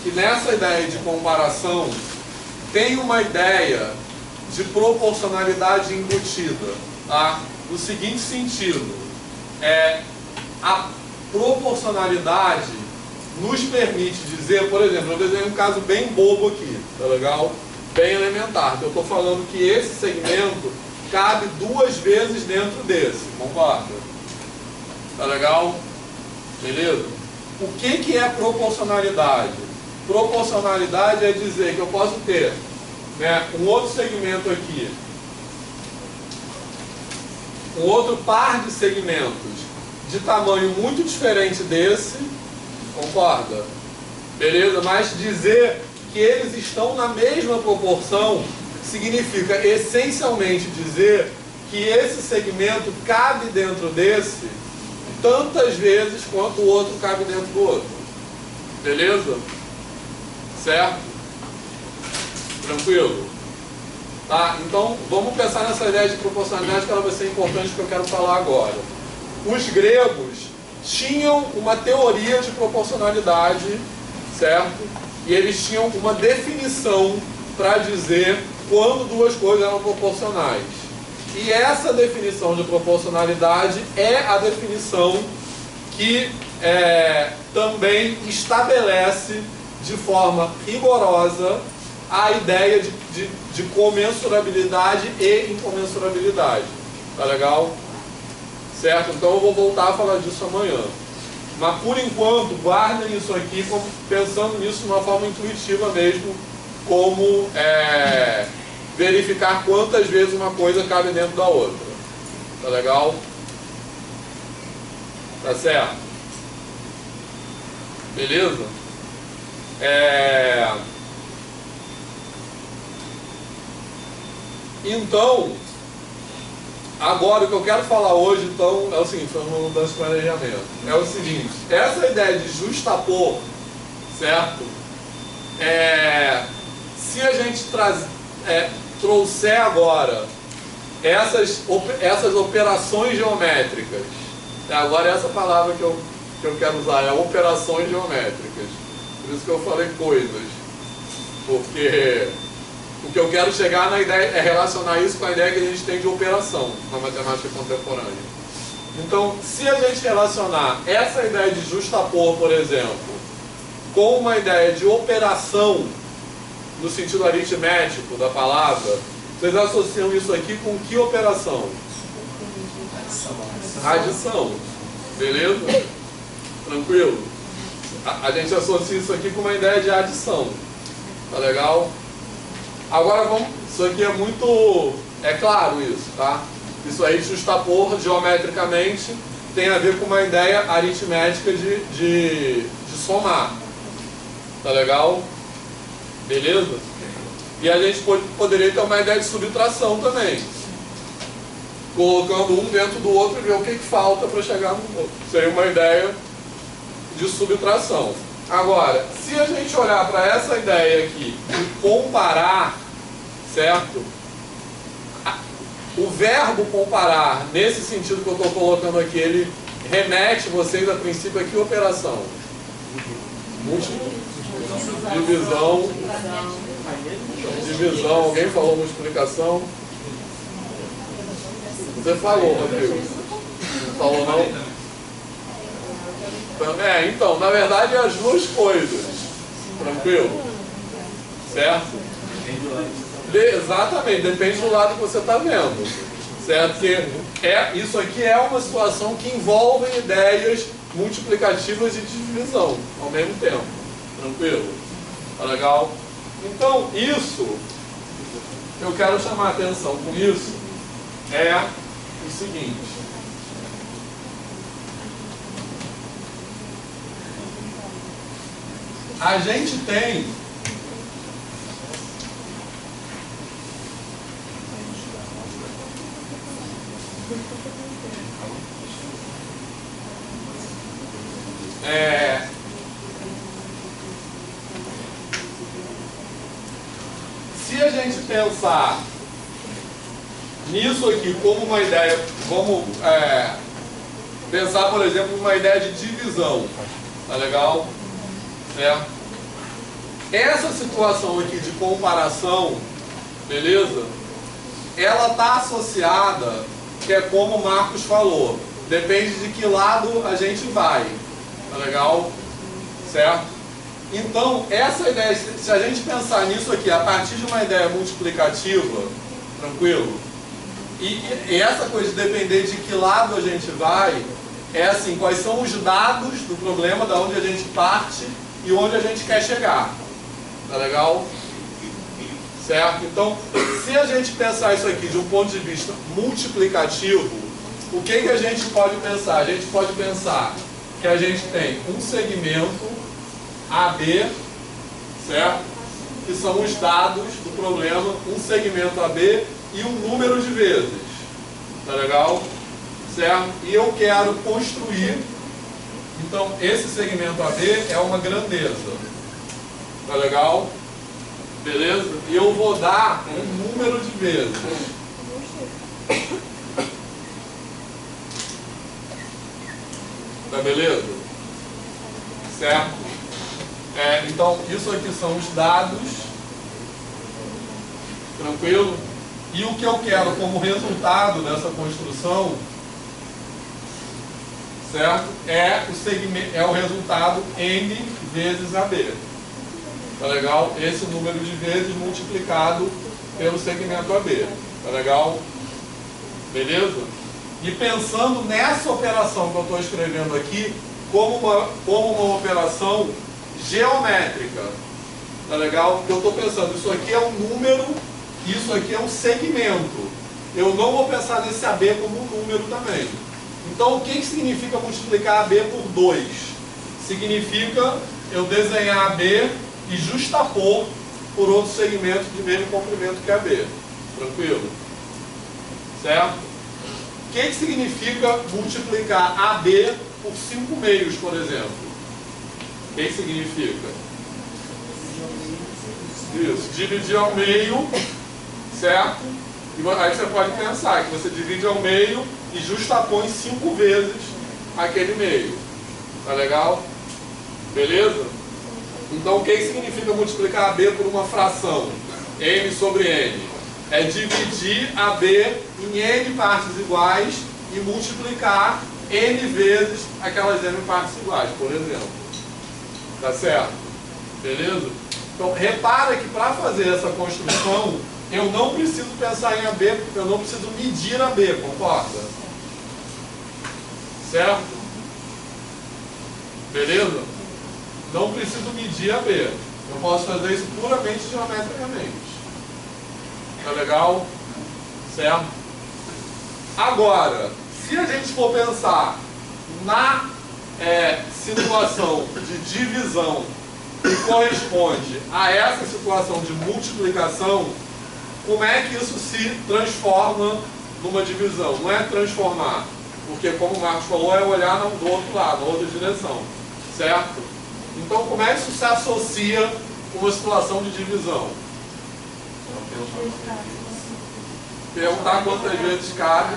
que nessa ideia de comparação tem uma ideia de proporcionalidade embutida, tá? No seguinte sentido, a proporcionalidade nos permite dizer, por exemplo, eu desenho um caso bem bobo aqui, tá legal? Bem elementar, que eu estou falando que esse segmento cabe 2 vezes dentro desse, concorda? Tá legal? Beleza? O que é proporcionalidade? Proporcionalidade é dizer que eu posso ter, né, um outro segmento aqui, um outro par de segmentos de tamanho muito diferente desse, concorda? Beleza? Mas dizer que eles estão na mesma proporção significa essencialmente dizer que esse segmento cabe dentro desse tantas vezes quanto o outro cabe dentro do outro. Beleza? Certo? Tranquilo? Tá? Então, vamos pensar nessa ideia de proporcionalidade, que ela vai ser importante, que eu quero falar agora. Os gregos tinham uma teoria de proporcionalidade, certo? E eles tinham uma definição para dizer quando duas coisas eram proporcionais. E essa definição de proporcionalidade é a definição que também estabelece de forma rigorosa a ideia de comensurabilidade e incomensurabilidade. Tá legal? Certo? Então eu vou voltar a falar disso amanhã. Mas por enquanto, guardem isso aqui pensando nisso de uma forma intuitiva mesmo, como verificar quantas vezes uma coisa cabe dentro da outra. Tá legal? Tá certo? Beleza? Então, agora o que eu quero falar hoje, então, é o seguinte, foi uma mudança de planejamento. É o seguinte, essa ideia de justapor, certo? Se a gente trouxer agora essas operações geométricas, agora essa palavra que eu quero usar é operações geométricas, por isso que eu falei coisas, porque o que eu quero chegar na ideia é relacionar isso com a ideia que a gente tem de operação na matemática contemporânea. Então, se a gente relacionar essa ideia de justapor, por exemplo, com uma ideia de operação no sentido aritmético da palavra, vocês associam isso aqui com que operação? Adição. Beleza? Tranquilo? A gente associa isso aqui com uma ideia de adição. Tá legal? Agora vamos... Isso aqui é muito... É claro isso, tá? Isso aí, justapor geometricamente tem a ver com uma ideia aritmética de somar. Tá legal? Beleza? E a gente poderia ter uma ideia de subtração também. Colocando um dentro do outro e ver o que falta para chegar no outro. Seria uma ideia de subtração. Agora, se a gente olhar para essa ideia aqui e comparar, certo? O verbo comparar, nesse sentido que eu estou colocando aqui, ele remete vocês a princípio a que operação? Divisão. Divisão. Alguém falou multiplicação? Você falou, Rodrigo. Não falou não? Então, na verdade é as duas coisas. Tranquilo? Certo? Exatamente, depende do lado que você está vendo. Certo? Porque isso aqui é uma situação que envolve ideias multiplicativas e de divisão ao mesmo tempo. Tranquilo? Tá legal? Então, isso, eu quero chamar a atenção com isso, é o seguinte. A gente tem se a gente pensar nisso aqui como uma ideia, vamos pensar, por exemplo, uma ideia de divisão, tá legal? Essa situação aqui de comparação, beleza? Ela está associada, que é como o Marcos falou, depende de que lado a gente vai, tá legal? Certo? Então, essa ideia, se a gente pensar nisso aqui a partir de uma ideia multiplicativa, tranquilo? E essa coisa de depender de que lado a gente vai, é assim, quais são os dados do problema, da onde a gente parte e onde a gente quer chegar. Tá legal? Certo? Então, se a gente pensar isso aqui de um ponto de vista multiplicativo, o que a gente pode pensar? A gente pode pensar que a gente tem um segmento AB, certo? Que são os dados do problema, um segmento AB e um número de vezes. Tá legal? Certo? E eu quero construir, então esse segmento AB é uma grandeza. Tá legal? Beleza? E eu vou dar um número de vezes. Tá beleza? Certo? Então, isso aqui são os dados. Tranquilo? E o que eu quero como resultado dessa construção, certo? É o resultado N vezes AB. Tá legal? Esse número de vezes multiplicado pelo segmento AB. Tá legal? Beleza? E pensando nessa operação que eu estou escrevendo aqui como uma operação geométrica. Tá legal? Porque eu estou pensando, isso aqui é um número, isso aqui é um segmento. Eu não vou pensar nesse AB como um número também. Então, o que significa multiplicar AB por 2? Significa eu desenhar AB e justapor por outro segmento de mesmo comprimento que AB. Tranquilo? Certo? O que significa multiplicar AB por 5 meios, por exemplo? O que significa? Isso, dividir ao meio, certo? E aí você pode pensar que você divide ao meio e justapõe 5 vezes aquele meio. Tá legal? Beleza? Então, o que significa multiplicar AB por uma fração? M sobre N. É dividir AB em N partes iguais e multiplicar N vezes aquelas N partes iguais, por exemplo. Tá certo? Beleza? Então, repara que para fazer essa construção, eu não preciso pensar em AB, porque eu não preciso medir AB, concorda? Certo? Beleza? Não preciso medir AB. Eu posso fazer isso puramente geometricamente. Tá legal? Certo? Agora, se a gente for pensar na situação de divisão que corresponde a essa situação de multiplicação, como é que isso se transforma numa divisão? Não é transformar, porque como o Marcos falou, é olhar do outro lado, na outra direção, certo? Então como é que isso se associa com uma situação de divisão? Perguntar quantas vezes cabe.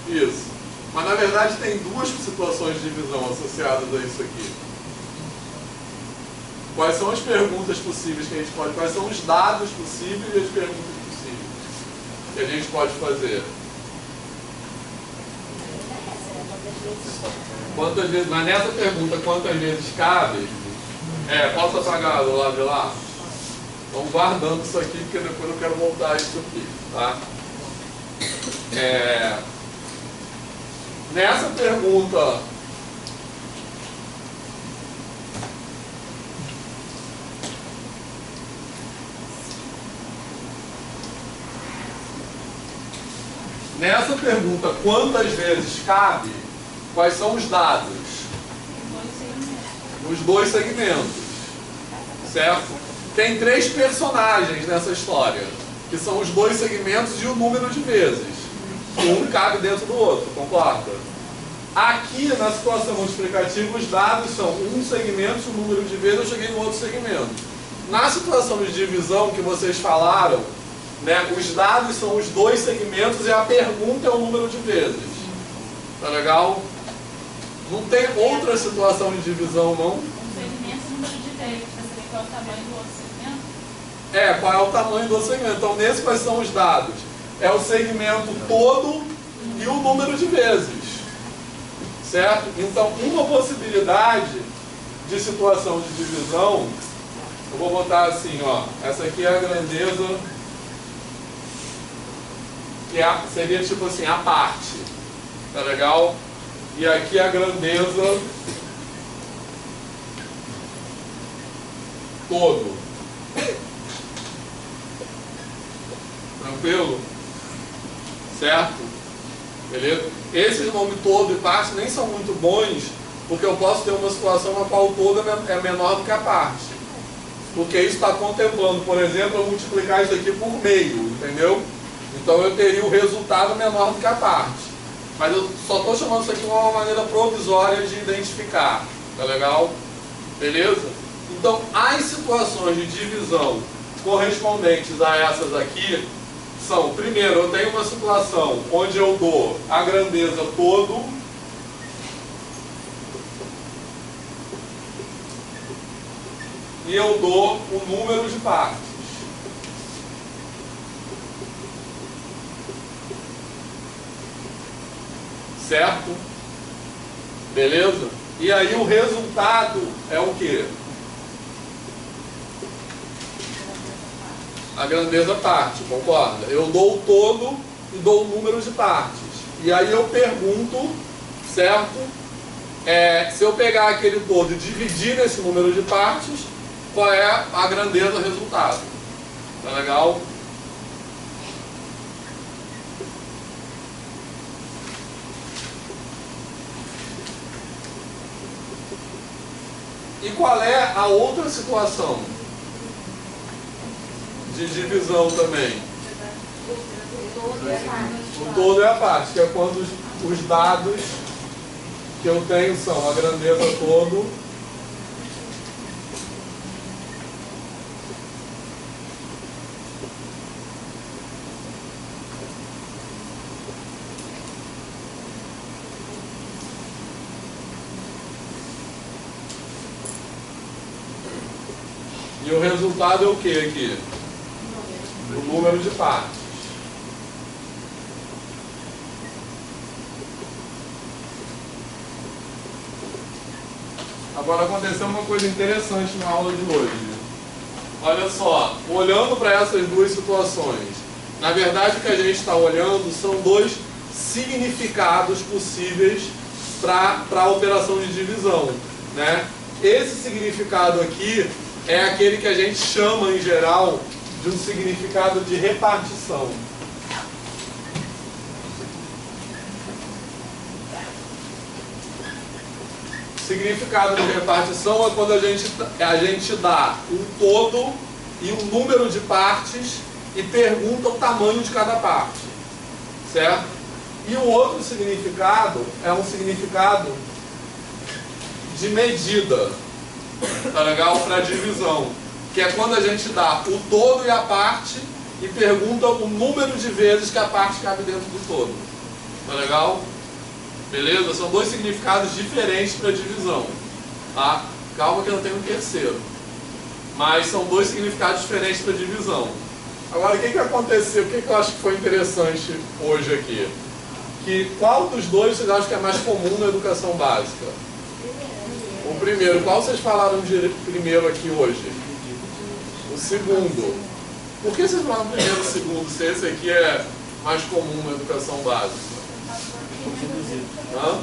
Isso. Mas na verdade tem duas situações de divisão associadas a isso aqui. Quais são as perguntas possíveis que a gente pode... Quais são os dados possíveis e as perguntas possíveis que a gente pode fazer? Quantas vezes... Mas nessa pergunta, quantas vezes cabe? Posso apagar do lado de lá? Vamos guardando isso aqui, porque depois eu quero voltar a isso aqui, tá? Nessa pergunta... Nessa pergunta, quantas vezes cabe, quais são os dados? Os dois segmentos, certo? Tem 3 personagens nessa história, que são os dois segmentos e o número de vezes. Um cabe dentro do outro, concorda? Aqui, na situação multiplicativa, os dados são um segmento e o número de vezes, eu cheguei no outro segmento. Na situação de divisão que vocês falaram, né, os dados são os dois segmentos e a pergunta é o número de vezes. Tá legal? Não tem outra situação de divisão, não? Um segmento e o número de vezes, para saber qual é o tamanho do outro segmento? Qual é o tamanho do outro segmento. Então, nesse, quais são os dados? É o segmento todo e o número de vezes. Certo? Então, uma possibilidade de situação de divisão, eu vou botar assim, ó. Essa aqui é a grandeza, que seria tipo assim, a parte. Tá legal? E aqui a grandeza todo. Tranquilo? Certo? Beleza? Esses nomes todo e parte nem são muito bons, porque eu posso ter uma situação na qual o todo é menor do que a parte. Porque isso está contemplando, por exemplo, eu multiplicar isso aqui por meio, entendeu? Então eu teria o resultado menor do que a parte. Mas eu só estou chamando isso aqui de uma maneira provisória de identificar. Tá legal? Beleza? Então, as situações de divisão correspondentes a essas aqui são, primeiro, eu tenho uma situação onde eu dou a grandeza todo e eu dou o número de partes. Certo? Beleza? E aí o resultado é o quê? A grandeza parte, concorda? Eu dou o todo e dou o número de partes. E aí eu pergunto, certo? Se eu pegar aquele todo e dividir nesse número de partes, qual é a grandeza resultado? Tá legal? E qual é a outra situação de divisão também? O todo é a parte, que é quando os dados que eu tenho são a grandeza todo e o resultado é o que aqui? O número de partes. Agora aconteceu uma coisa interessante na aula de hoje. Olha só, olhando para essas duas situações, na verdade o que a gente está olhando são dois significados possíveis para a operação de divisão, né? Esse significado aqui é aquele que a gente chama, em geral, de um significado de repartição. Significado de repartição é quando a gente dá um todo e um número de partes e pergunta o tamanho de cada parte, certo? E o outro significado é um significado de medida, tá legal? Para divisão, que é quando a gente dá o todo e a parte e pergunta o número de vezes que a parte cabe dentro do todo, tá legal? Beleza? São dois significados diferentes para divisão, tá? Calma que eu tenho um terceiro. Mas são dois significados diferentes para divisão. Agora, o que aconteceu? O que eu acho que foi interessante hoje aqui? Qual dos dois vocês acham que é mais comum na educação básica? O primeiro. Qual vocês falaram de primeiro aqui hoje? O segundo. Por que vocês falaram primeiro e segundo, se esse aqui é mais comum na educação básica? Hã?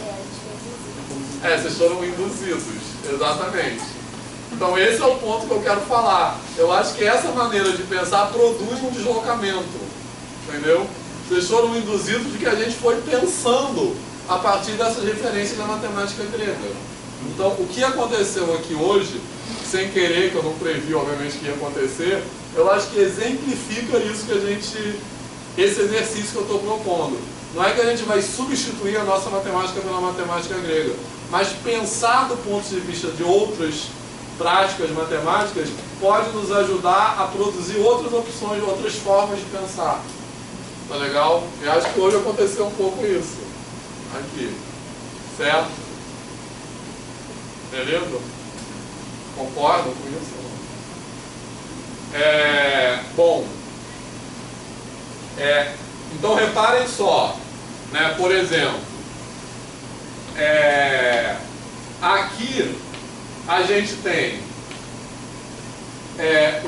Vocês foram induzidos, exatamente. Então esse é o ponto que eu quero falar. Eu acho que essa maneira de pensar produz um deslocamento, entendeu? Vocês foram induzidos de que a gente foi pensando a partir dessas referências da matemática grega. Então o que aconteceu aqui hoje, sem querer, que eu não previ obviamente que ia acontecer, eu acho que exemplifica isso que a gente, esse exercício que eu estou propondo. Não é que a gente vai substituir a nossa matemática pela matemática grega, mas pensar do ponto de vista de outras práticas matemáticas pode nos ajudar a produzir outras opções, outras formas de pensar. Tá legal? Eu acho que hoje aconteceu um pouco isso. Aqui. Certo? Beleza? Concordam com isso? Bom. Então reparem só. Né? Por exemplo, aqui a gente tem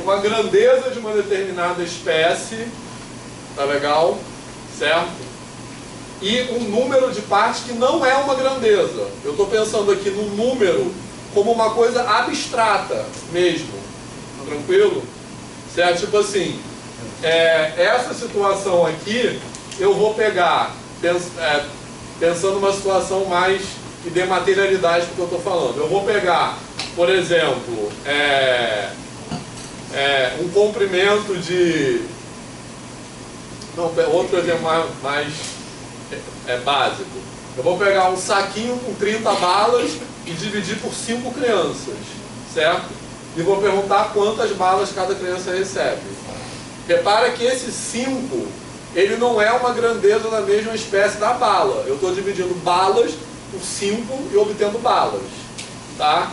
uma grandeza de uma determinada espécie, tá legal? Certo? E um número de partes que não é uma grandeza. Eu estou pensando aqui no número como uma coisa abstrata mesmo. Tranquilo? Certo? Tipo assim, essa situação aqui, eu vou pegar, pensando numa situação mais que dê materialidade para o que eu estou falando. Eu vou pegar, por exemplo, um comprimento de... Não, outro exemplo mais básico. Eu vou pegar um saquinho com 30 balas e dividir por 5 crianças, certo? E vou perguntar quantas balas cada criança recebe. Repara que esse 5, ele não é uma grandeza da mesma espécie da bala. Eu estou dividindo balas por 5 e obtendo balas, tá?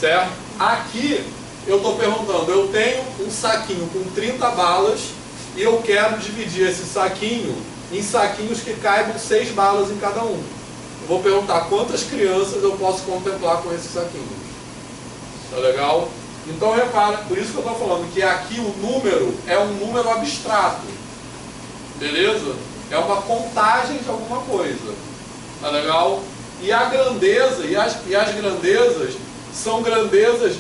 Certo? Aqui eu estou perguntando, eu tenho um saquinho com 30 balas e eu quero dividir esse saquinho em saquinhos que caibam 6 balas em cada um. Eu vou perguntar quantas crianças eu posso contemplar com esses saquinhos. Tá legal? Então repara, por isso que eu estou falando que aqui o número é um número abstrato. Beleza? É uma contagem de alguma coisa. Tá legal? E a grandeza, e as grandezas são grandezas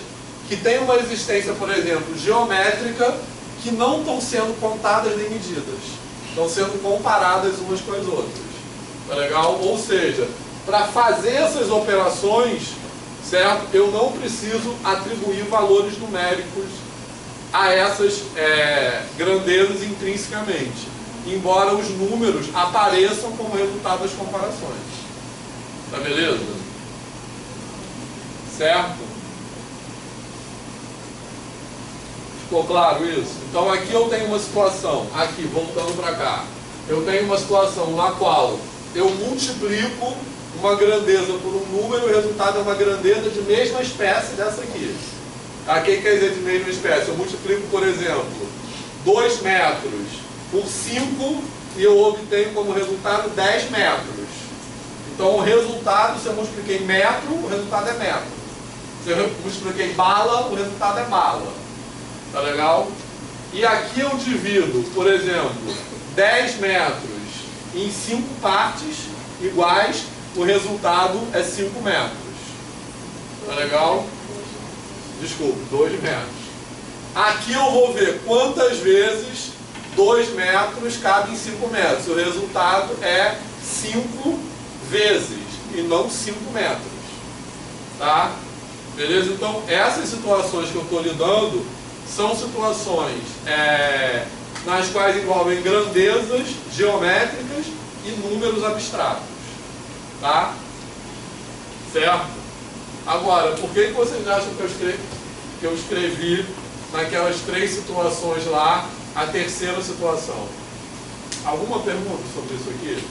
que têm uma existência, por exemplo, geométrica, que não estão sendo contadas nem medidas. Estão sendo comparadas umas com as outras. Tá legal? Ou seja, para fazer essas operações, certo? Eu não preciso atribuir valores numéricos a essas grandezas intrinsecamente, embora os números apareçam como resultado das comparações. Tá beleza? Certo? Ficou claro isso? Então aqui eu tenho uma situação, aqui, voltando para cá, eu tenho uma situação na qual eu multiplico uma grandeza por um número, o resultado é uma grandeza de mesma espécie dessa aqui. O que quer dizer de mesma espécie? Eu multiplico, por exemplo, 2 metros por 5 e eu obtenho como resultado 10 metros. Então o resultado, se eu multipliquei metro, o resultado é metro. Se eu multipliquei bala, o resultado é bala. Tá legal? E aqui eu divido, por exemplo, 10 metros em 5 partes iguais, o resultado é 5 metros. Tá legal? Desculpe, 2 metros. Aqui eu vou ver quantas vezes 2 metros cabe em 5 metros. O resultado é 5 vezes e não 5 metros. Tá? Beleza? Então, essas situações que eu estou lidando são situações nas quais envolvem grandezas geométricas e números abstratos. Tá? Certo? Agora, por que vocês acham que eu escrevi naquelas 3 situações lá a terceira situação? Alguma pergunta sobre isso aqui?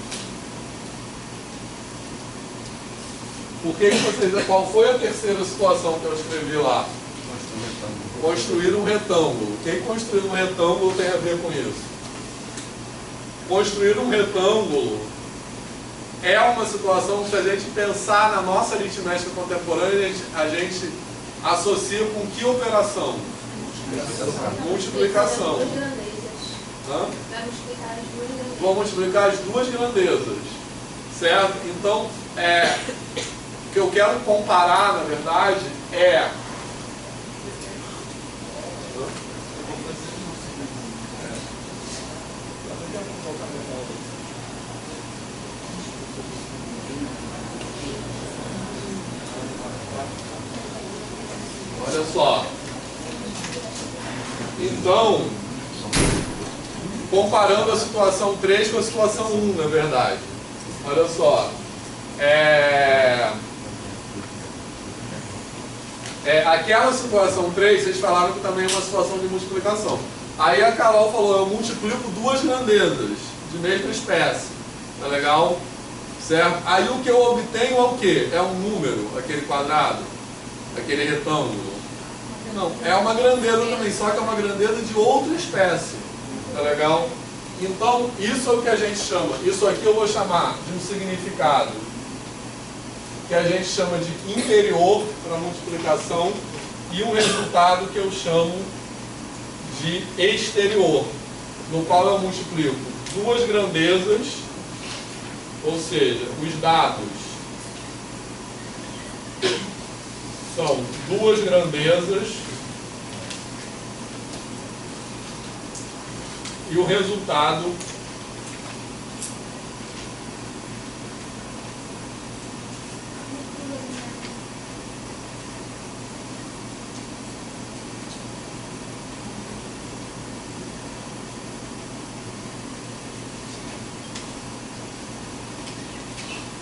Qual foi a terceira situação que eu escrevi lá? Construir um retângulo. Quem construir um retângulo tem a ver com isso? Construir um retângulo é uma situação que, se a gente pensar na nossa aritmética contemporânea, a gente associa com que operação? Multiplicação. Vou multiplicar as duas grandezas. Certo? Então, o que eu quero comparar, na verdade, é olha só. Então, comparando a situação 3 com a situação 1, na verdade. Olha só. Aquela situação 3, vocês falaram que também é uma situação de multiplicação. Aí a Carol falou, eu multiplico duas grandezas de mesma espécie. Tá legal? Certo? Aí o que eu obtenho é o quê? É um número, aquele quadrado, aquele retângulo. Não, é uma grandeza também, só que é uma grandeza de outra espécie. Tá legal? Então, isso é o que a gente chama, isso aqui eu vou chamar de um significado que a gente chama de interior para multiplicação e um resultado que eu chamo de exterior, no qual eu multiplico duas grandezas, ou seja, os dados são duas grandezas e o resultado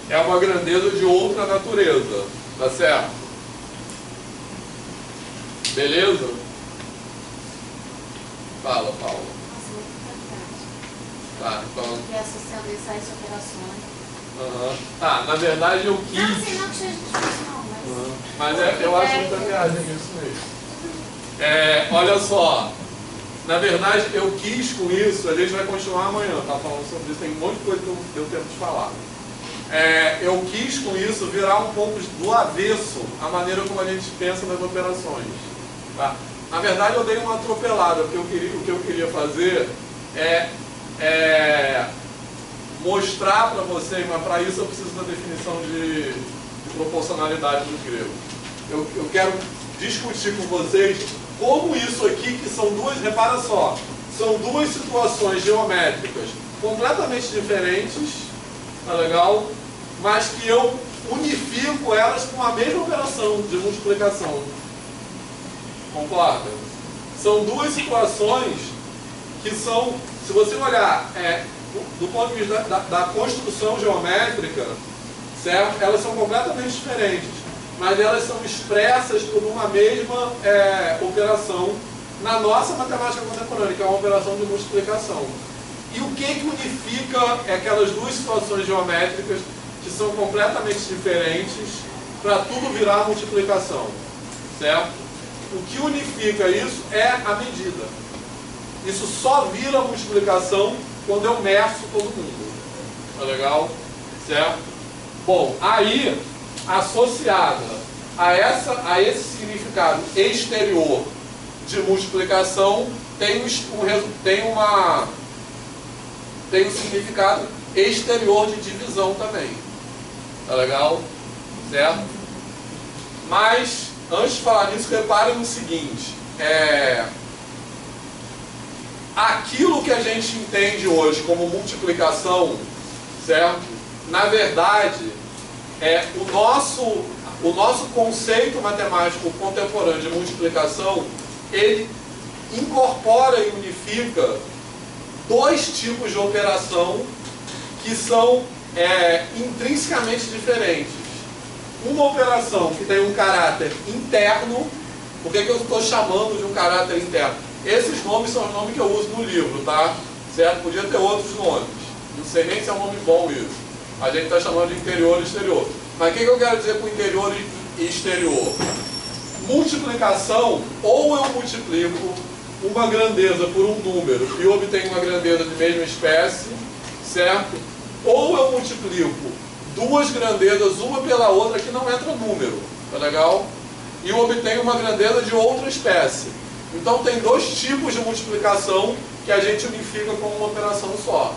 é uma grandeza de outra natureza, tá certo? Beleza? Fala, Paula. Tá, então... Porque associando isso a essas operações. Tá, na verdade eu quis... Não, sei não que seja difícil não, mas... Mas eu acho muita viagem isso mesmo. Olha só, na verdade eu quis com isso, a gente vai continuar amanhã, tá falando sobre isso, tem um monte de coisa que eu deu tempo de falar. Eu quis com isso virar um pouco do avesso a maneira como a gente pensa nas operações. Tá? Na verdade eu dei uma atropelada, porque o que eu queria fazer é mostrar para vocês, mas para isso eu preciso da definição de proporcionalidade dos gregos. Eu quero discutir com vocês como isso aqui, que são duas, repara só, são duas situações geométricas completamente diferentes, tá legal? Mas que eu unifico elas com a mesma operação de multiplicação. Concorda? São duas situações que são, se você olhar do ponto de vista da construção geométrica, certo? Elas são completamente diferentes, mas elas são expressas por uma mesma operação na nossa matemática contemporânea, que é uma operação de multiplicação. E o que unifica aquelas duas situações geométricas que são completamente diferentes para tudo virar multiplicação, certo? O que unifica isso é a medida. Isso só vira multiplicação quando eu meço todo mundo. Tá legal? Certo? Bom, aí, associada a esse significado exterior de multiplicação, tem um significado exterior de divisão também. Tá legal? Certo? Mas, antes de falar nisso, reparem no seguinte. Aquilo que a gente entende hoje como multiplicação, certo? Na verdade, o nosso conceito matemático contemporâneo de multiplicação, ele incorpora e unifica dois tipos de operação que são intrinsecamente diferentes. Uma operação que tem um caráter interno. Por que eu estou chamando de um caráter interno? Esses nomes são os nomes que eu uso no livro, tá? Certo? Podia ter outros nomes. Não sei nem se é um nome bom isso. A gente está chamando de interior e exterior. Mas o que eu quero dizer com interior e exterior? Multiplicação, ou eu multiplico uma grandeza por um número e obtenho uma grandeza de mesma espécie, certo? Ou eu multiplico duas grandezas, uma pela outra, que não entra número, tá legal? E eu obtenho uma grandeza de outra espécie. Então tem dois tipos de multiplicação que a gente unifica como uma operação só.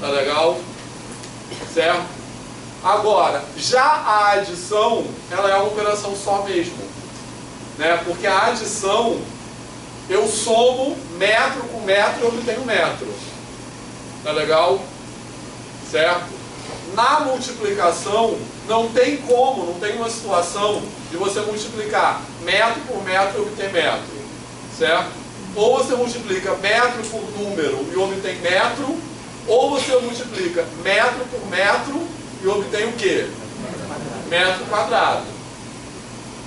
Tá legal? Certo? Agora, já a adição, ela é uma operação só mesmo. Né? Porque a adição, eu somo metro com metro e obtenho metro. Tá legal? Certo? Na multiplicação, não tem como, não tem uma situação de você multiplicar metro por metro e obter metro. Certo? Ou você multiplica metro por número e obtém metro, ou você multiplica metro por metro e obtém o quê? Metro quadrado.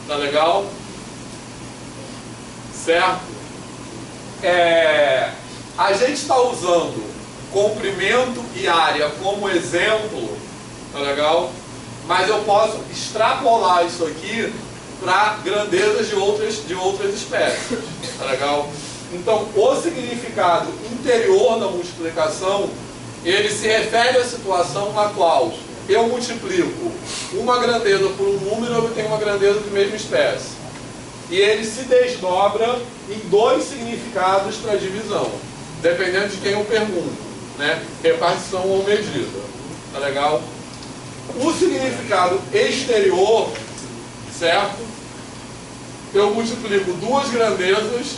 Tá legal? Certo? A gente está usando comprimento e área como exemplo, tá legal? Mas eu posso extrapolar isso aqui para grandezas de outras espécies, tá legal? Então, o significado interior da multiplicação, ele se refere à situação na qual eu multiplico uma grandeza por um número e eu tenho uma grandeza de mesma espécie. E ele se desdobra em dois significados para divisão, dependendo de quem eu pergunto. Né? Repartição ou medida. Tá legal? O significado exterior, certo? Eu multiplico duas grandezas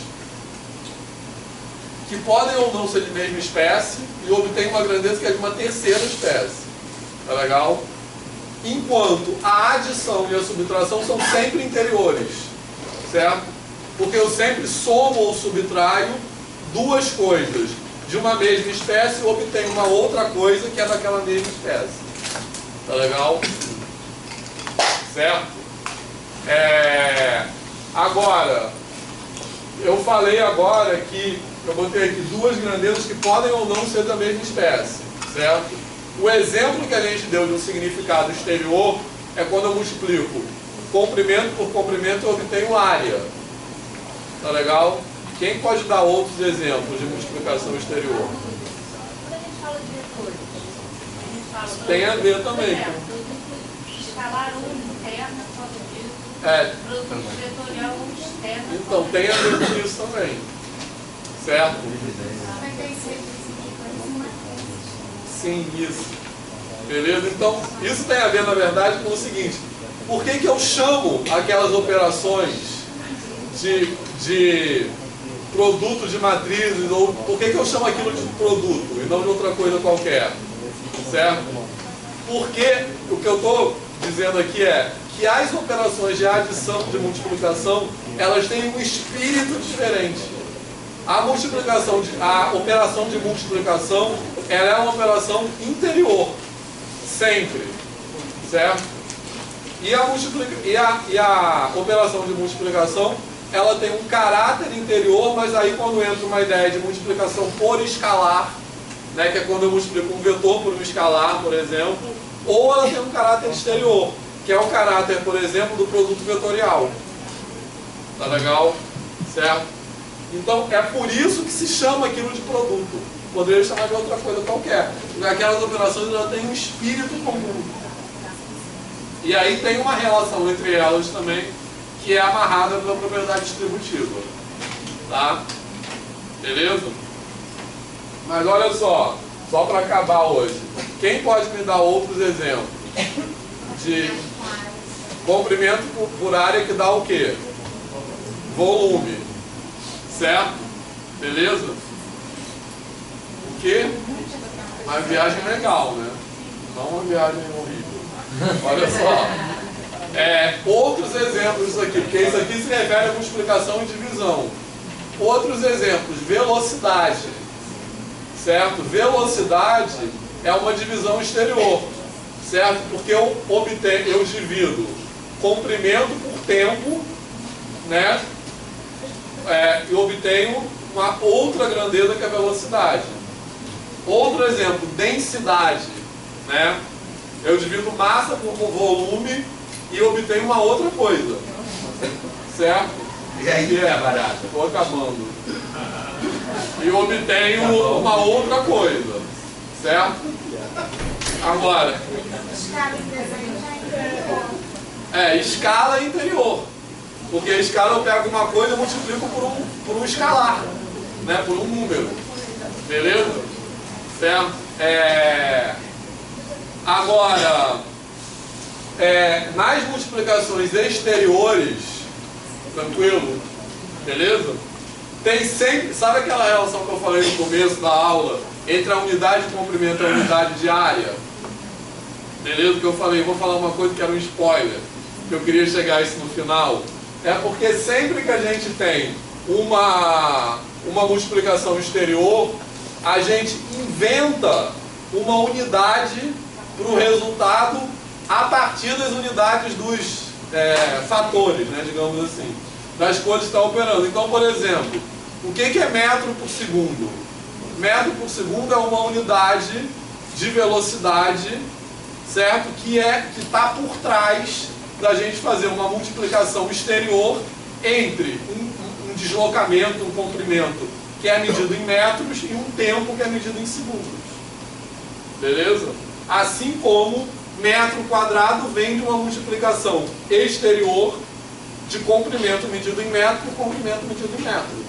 que podem ou não ser de mesma espécie e obtenho uma grandeza que é de uma terceira espécie. Tá legal? Enquanto a adição e a subtração são sempre interiores. Certo? Porque eu sempre somo ou subtraio duas coisas de uma mesma espécie e obtenho uma outra coisa que é daquela mesma espécie. Tá legal? Certo? Agora, eu falei agora que eu botei aqui duas grandezas que podem ou não ser da mesma espécie. Certo? O exemplo que a gente deu de um significado exterior é quando eu multiplico comprimento por comprimento e obtenho área. Tá legal? Quem pode dar outros exemplos de multiplicação exterior? Quando a gente fala de vetores, a gente fala... Tem a ver também. Escalar interna, produto vetorial externo. Então, tem a ver com isso também. Certo? Sim, isso. Beleza? Então, isso tem a ver, na verdade, com o seguinte. Por que eu chamo aquelas operações de produto de matrizes, ou por que eu chamo aquilo de produto e não de outra coisa qualquer? Certo? Porque o que eu estou dizendo aqui é que as operações de adição, de multiplicação, elas têm um espírito diferente. A operação de multiplicação, ela é uma operação interior, sempre, certo? E a operação de multiplicação, ela tem um caráter interior, mas aí quando entra uma ideia de multiplicação por escalar, né, que é quando eu multiplico um vetor por um escalar, por exemplo, ou ela tem um caráter exterior, que é o caráter, por exemplo, do produto vetorial. Tá legal? Certo? Então, é por isso que se chama aquilo de produto. Poderia chamar de outra coisa qualquer. Porque aquelas operações já têm um espírito comum. E aí tem uma relação entre elas também, que é amarrada pela propriedade distributiva. Tá? Beleza? Mas olha só para acabar hoje. Quem pode me dar outros exemplos de comprimento por área que dá o quê? Volume. Certo? Beleza? O quê? Uma viagem legal, né? Não uma viagem horrível. Olha só. Outros exemplos disso aqui, porque isso aqui se refere a multiplicação e divisão. Outros exemplos, velocidade, certo? Velocidade é uma divisão exterior, certo? Porque eu divido comprimento por tempo, né? E obtenho uma outra grandeza que é a velocidade. Outro exemplo, densidade, né? Eu divido massa por volume e obtenho uma outra coisa, certo? E aí é barato. Estou acabando. E obtenho uma outra coisa, certo? Agora, escala interior. Porque a escala eu pego uma coisa e multiplico por um escalar, né? Por um número. Beleza? Certo? Agora, nas multiplicações exteriores, tranquilo? Beleza? Tem sempre, sabe aquela relação que eu falei no começo da aula entre a unidade de comprimento e a unidade de área? Beleza? Que eu falei, vou falar uma coisa que era um spoiler, que eu queria chegar a isso no final. É porque sempre que a gente tem uma multiplicação exterior, a gente inventa uma unidade para o resultado a partir das unidades dos fatores, né, digamos assim, das coisas que estão operando. Então, por exemplo, o que é metro por segundo? Metro por segundo é uma unidade de velocidade, certo? Que está por trás da gente fazer uma multiplicação exterior entre um deslocamento, um comprimento que é medido em metros e um tempo que é medido em segundos. Beleza? Assim como metro quadrado vem de uma multiplicação exterior de comprimento medido em metro e comprimento medido em metro.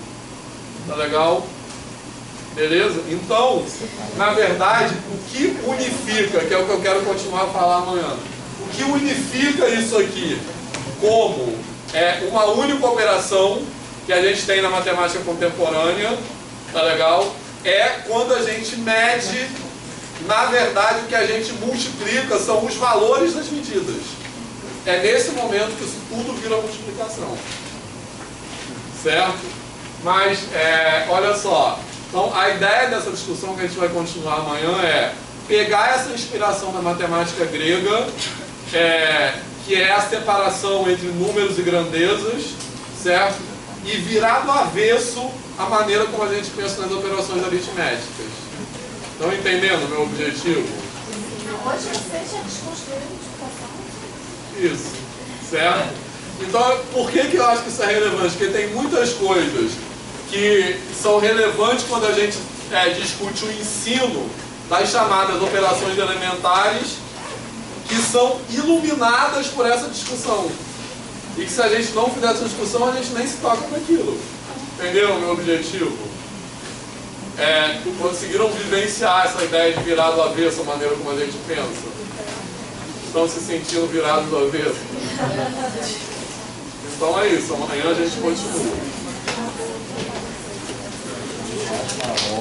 Tá legal? Beleza? Então, na verdade, o que unifica, que é o que eu quero continuar a falar amanhã, o que unifica isso aqui como uma única operação que a gente tem na matemática contemporânea, tá legal? É quando a gente mede, na verdade, o que a gente multiplica são os valores das medidas. É nesse momento que isso tudo vira multiplicação. Certo? Mas, olha só. Então, a ideia dessa discussão que a gente vai continuar amanhã é pegar essa inspiração da matemática grega, que é a separação entre números e grandezas, certo? E virar do avesso a maneira como a gente pensa nas operações aritméticas. Estão entendendo o meu objetivo? Hoje você já desconstruiu a multiplicação? Isso, certo? Então, por que eu acho que isso é relevante? Porque tem muitas coisas que são relevantes quando a gente discute o ensino das chamadas operações elementares, que são iluminadas por essa discussão. E que se a gente não fizer essa discussão, a gente nem se toca com aquilo. Entendeu o meu objetivo? Conseguiram vivenciar essa ideia de virar do avesso, a maneira como a gente pensa? Estão se sentindo virados do avesso? Então é isso, amanhã a gente continua.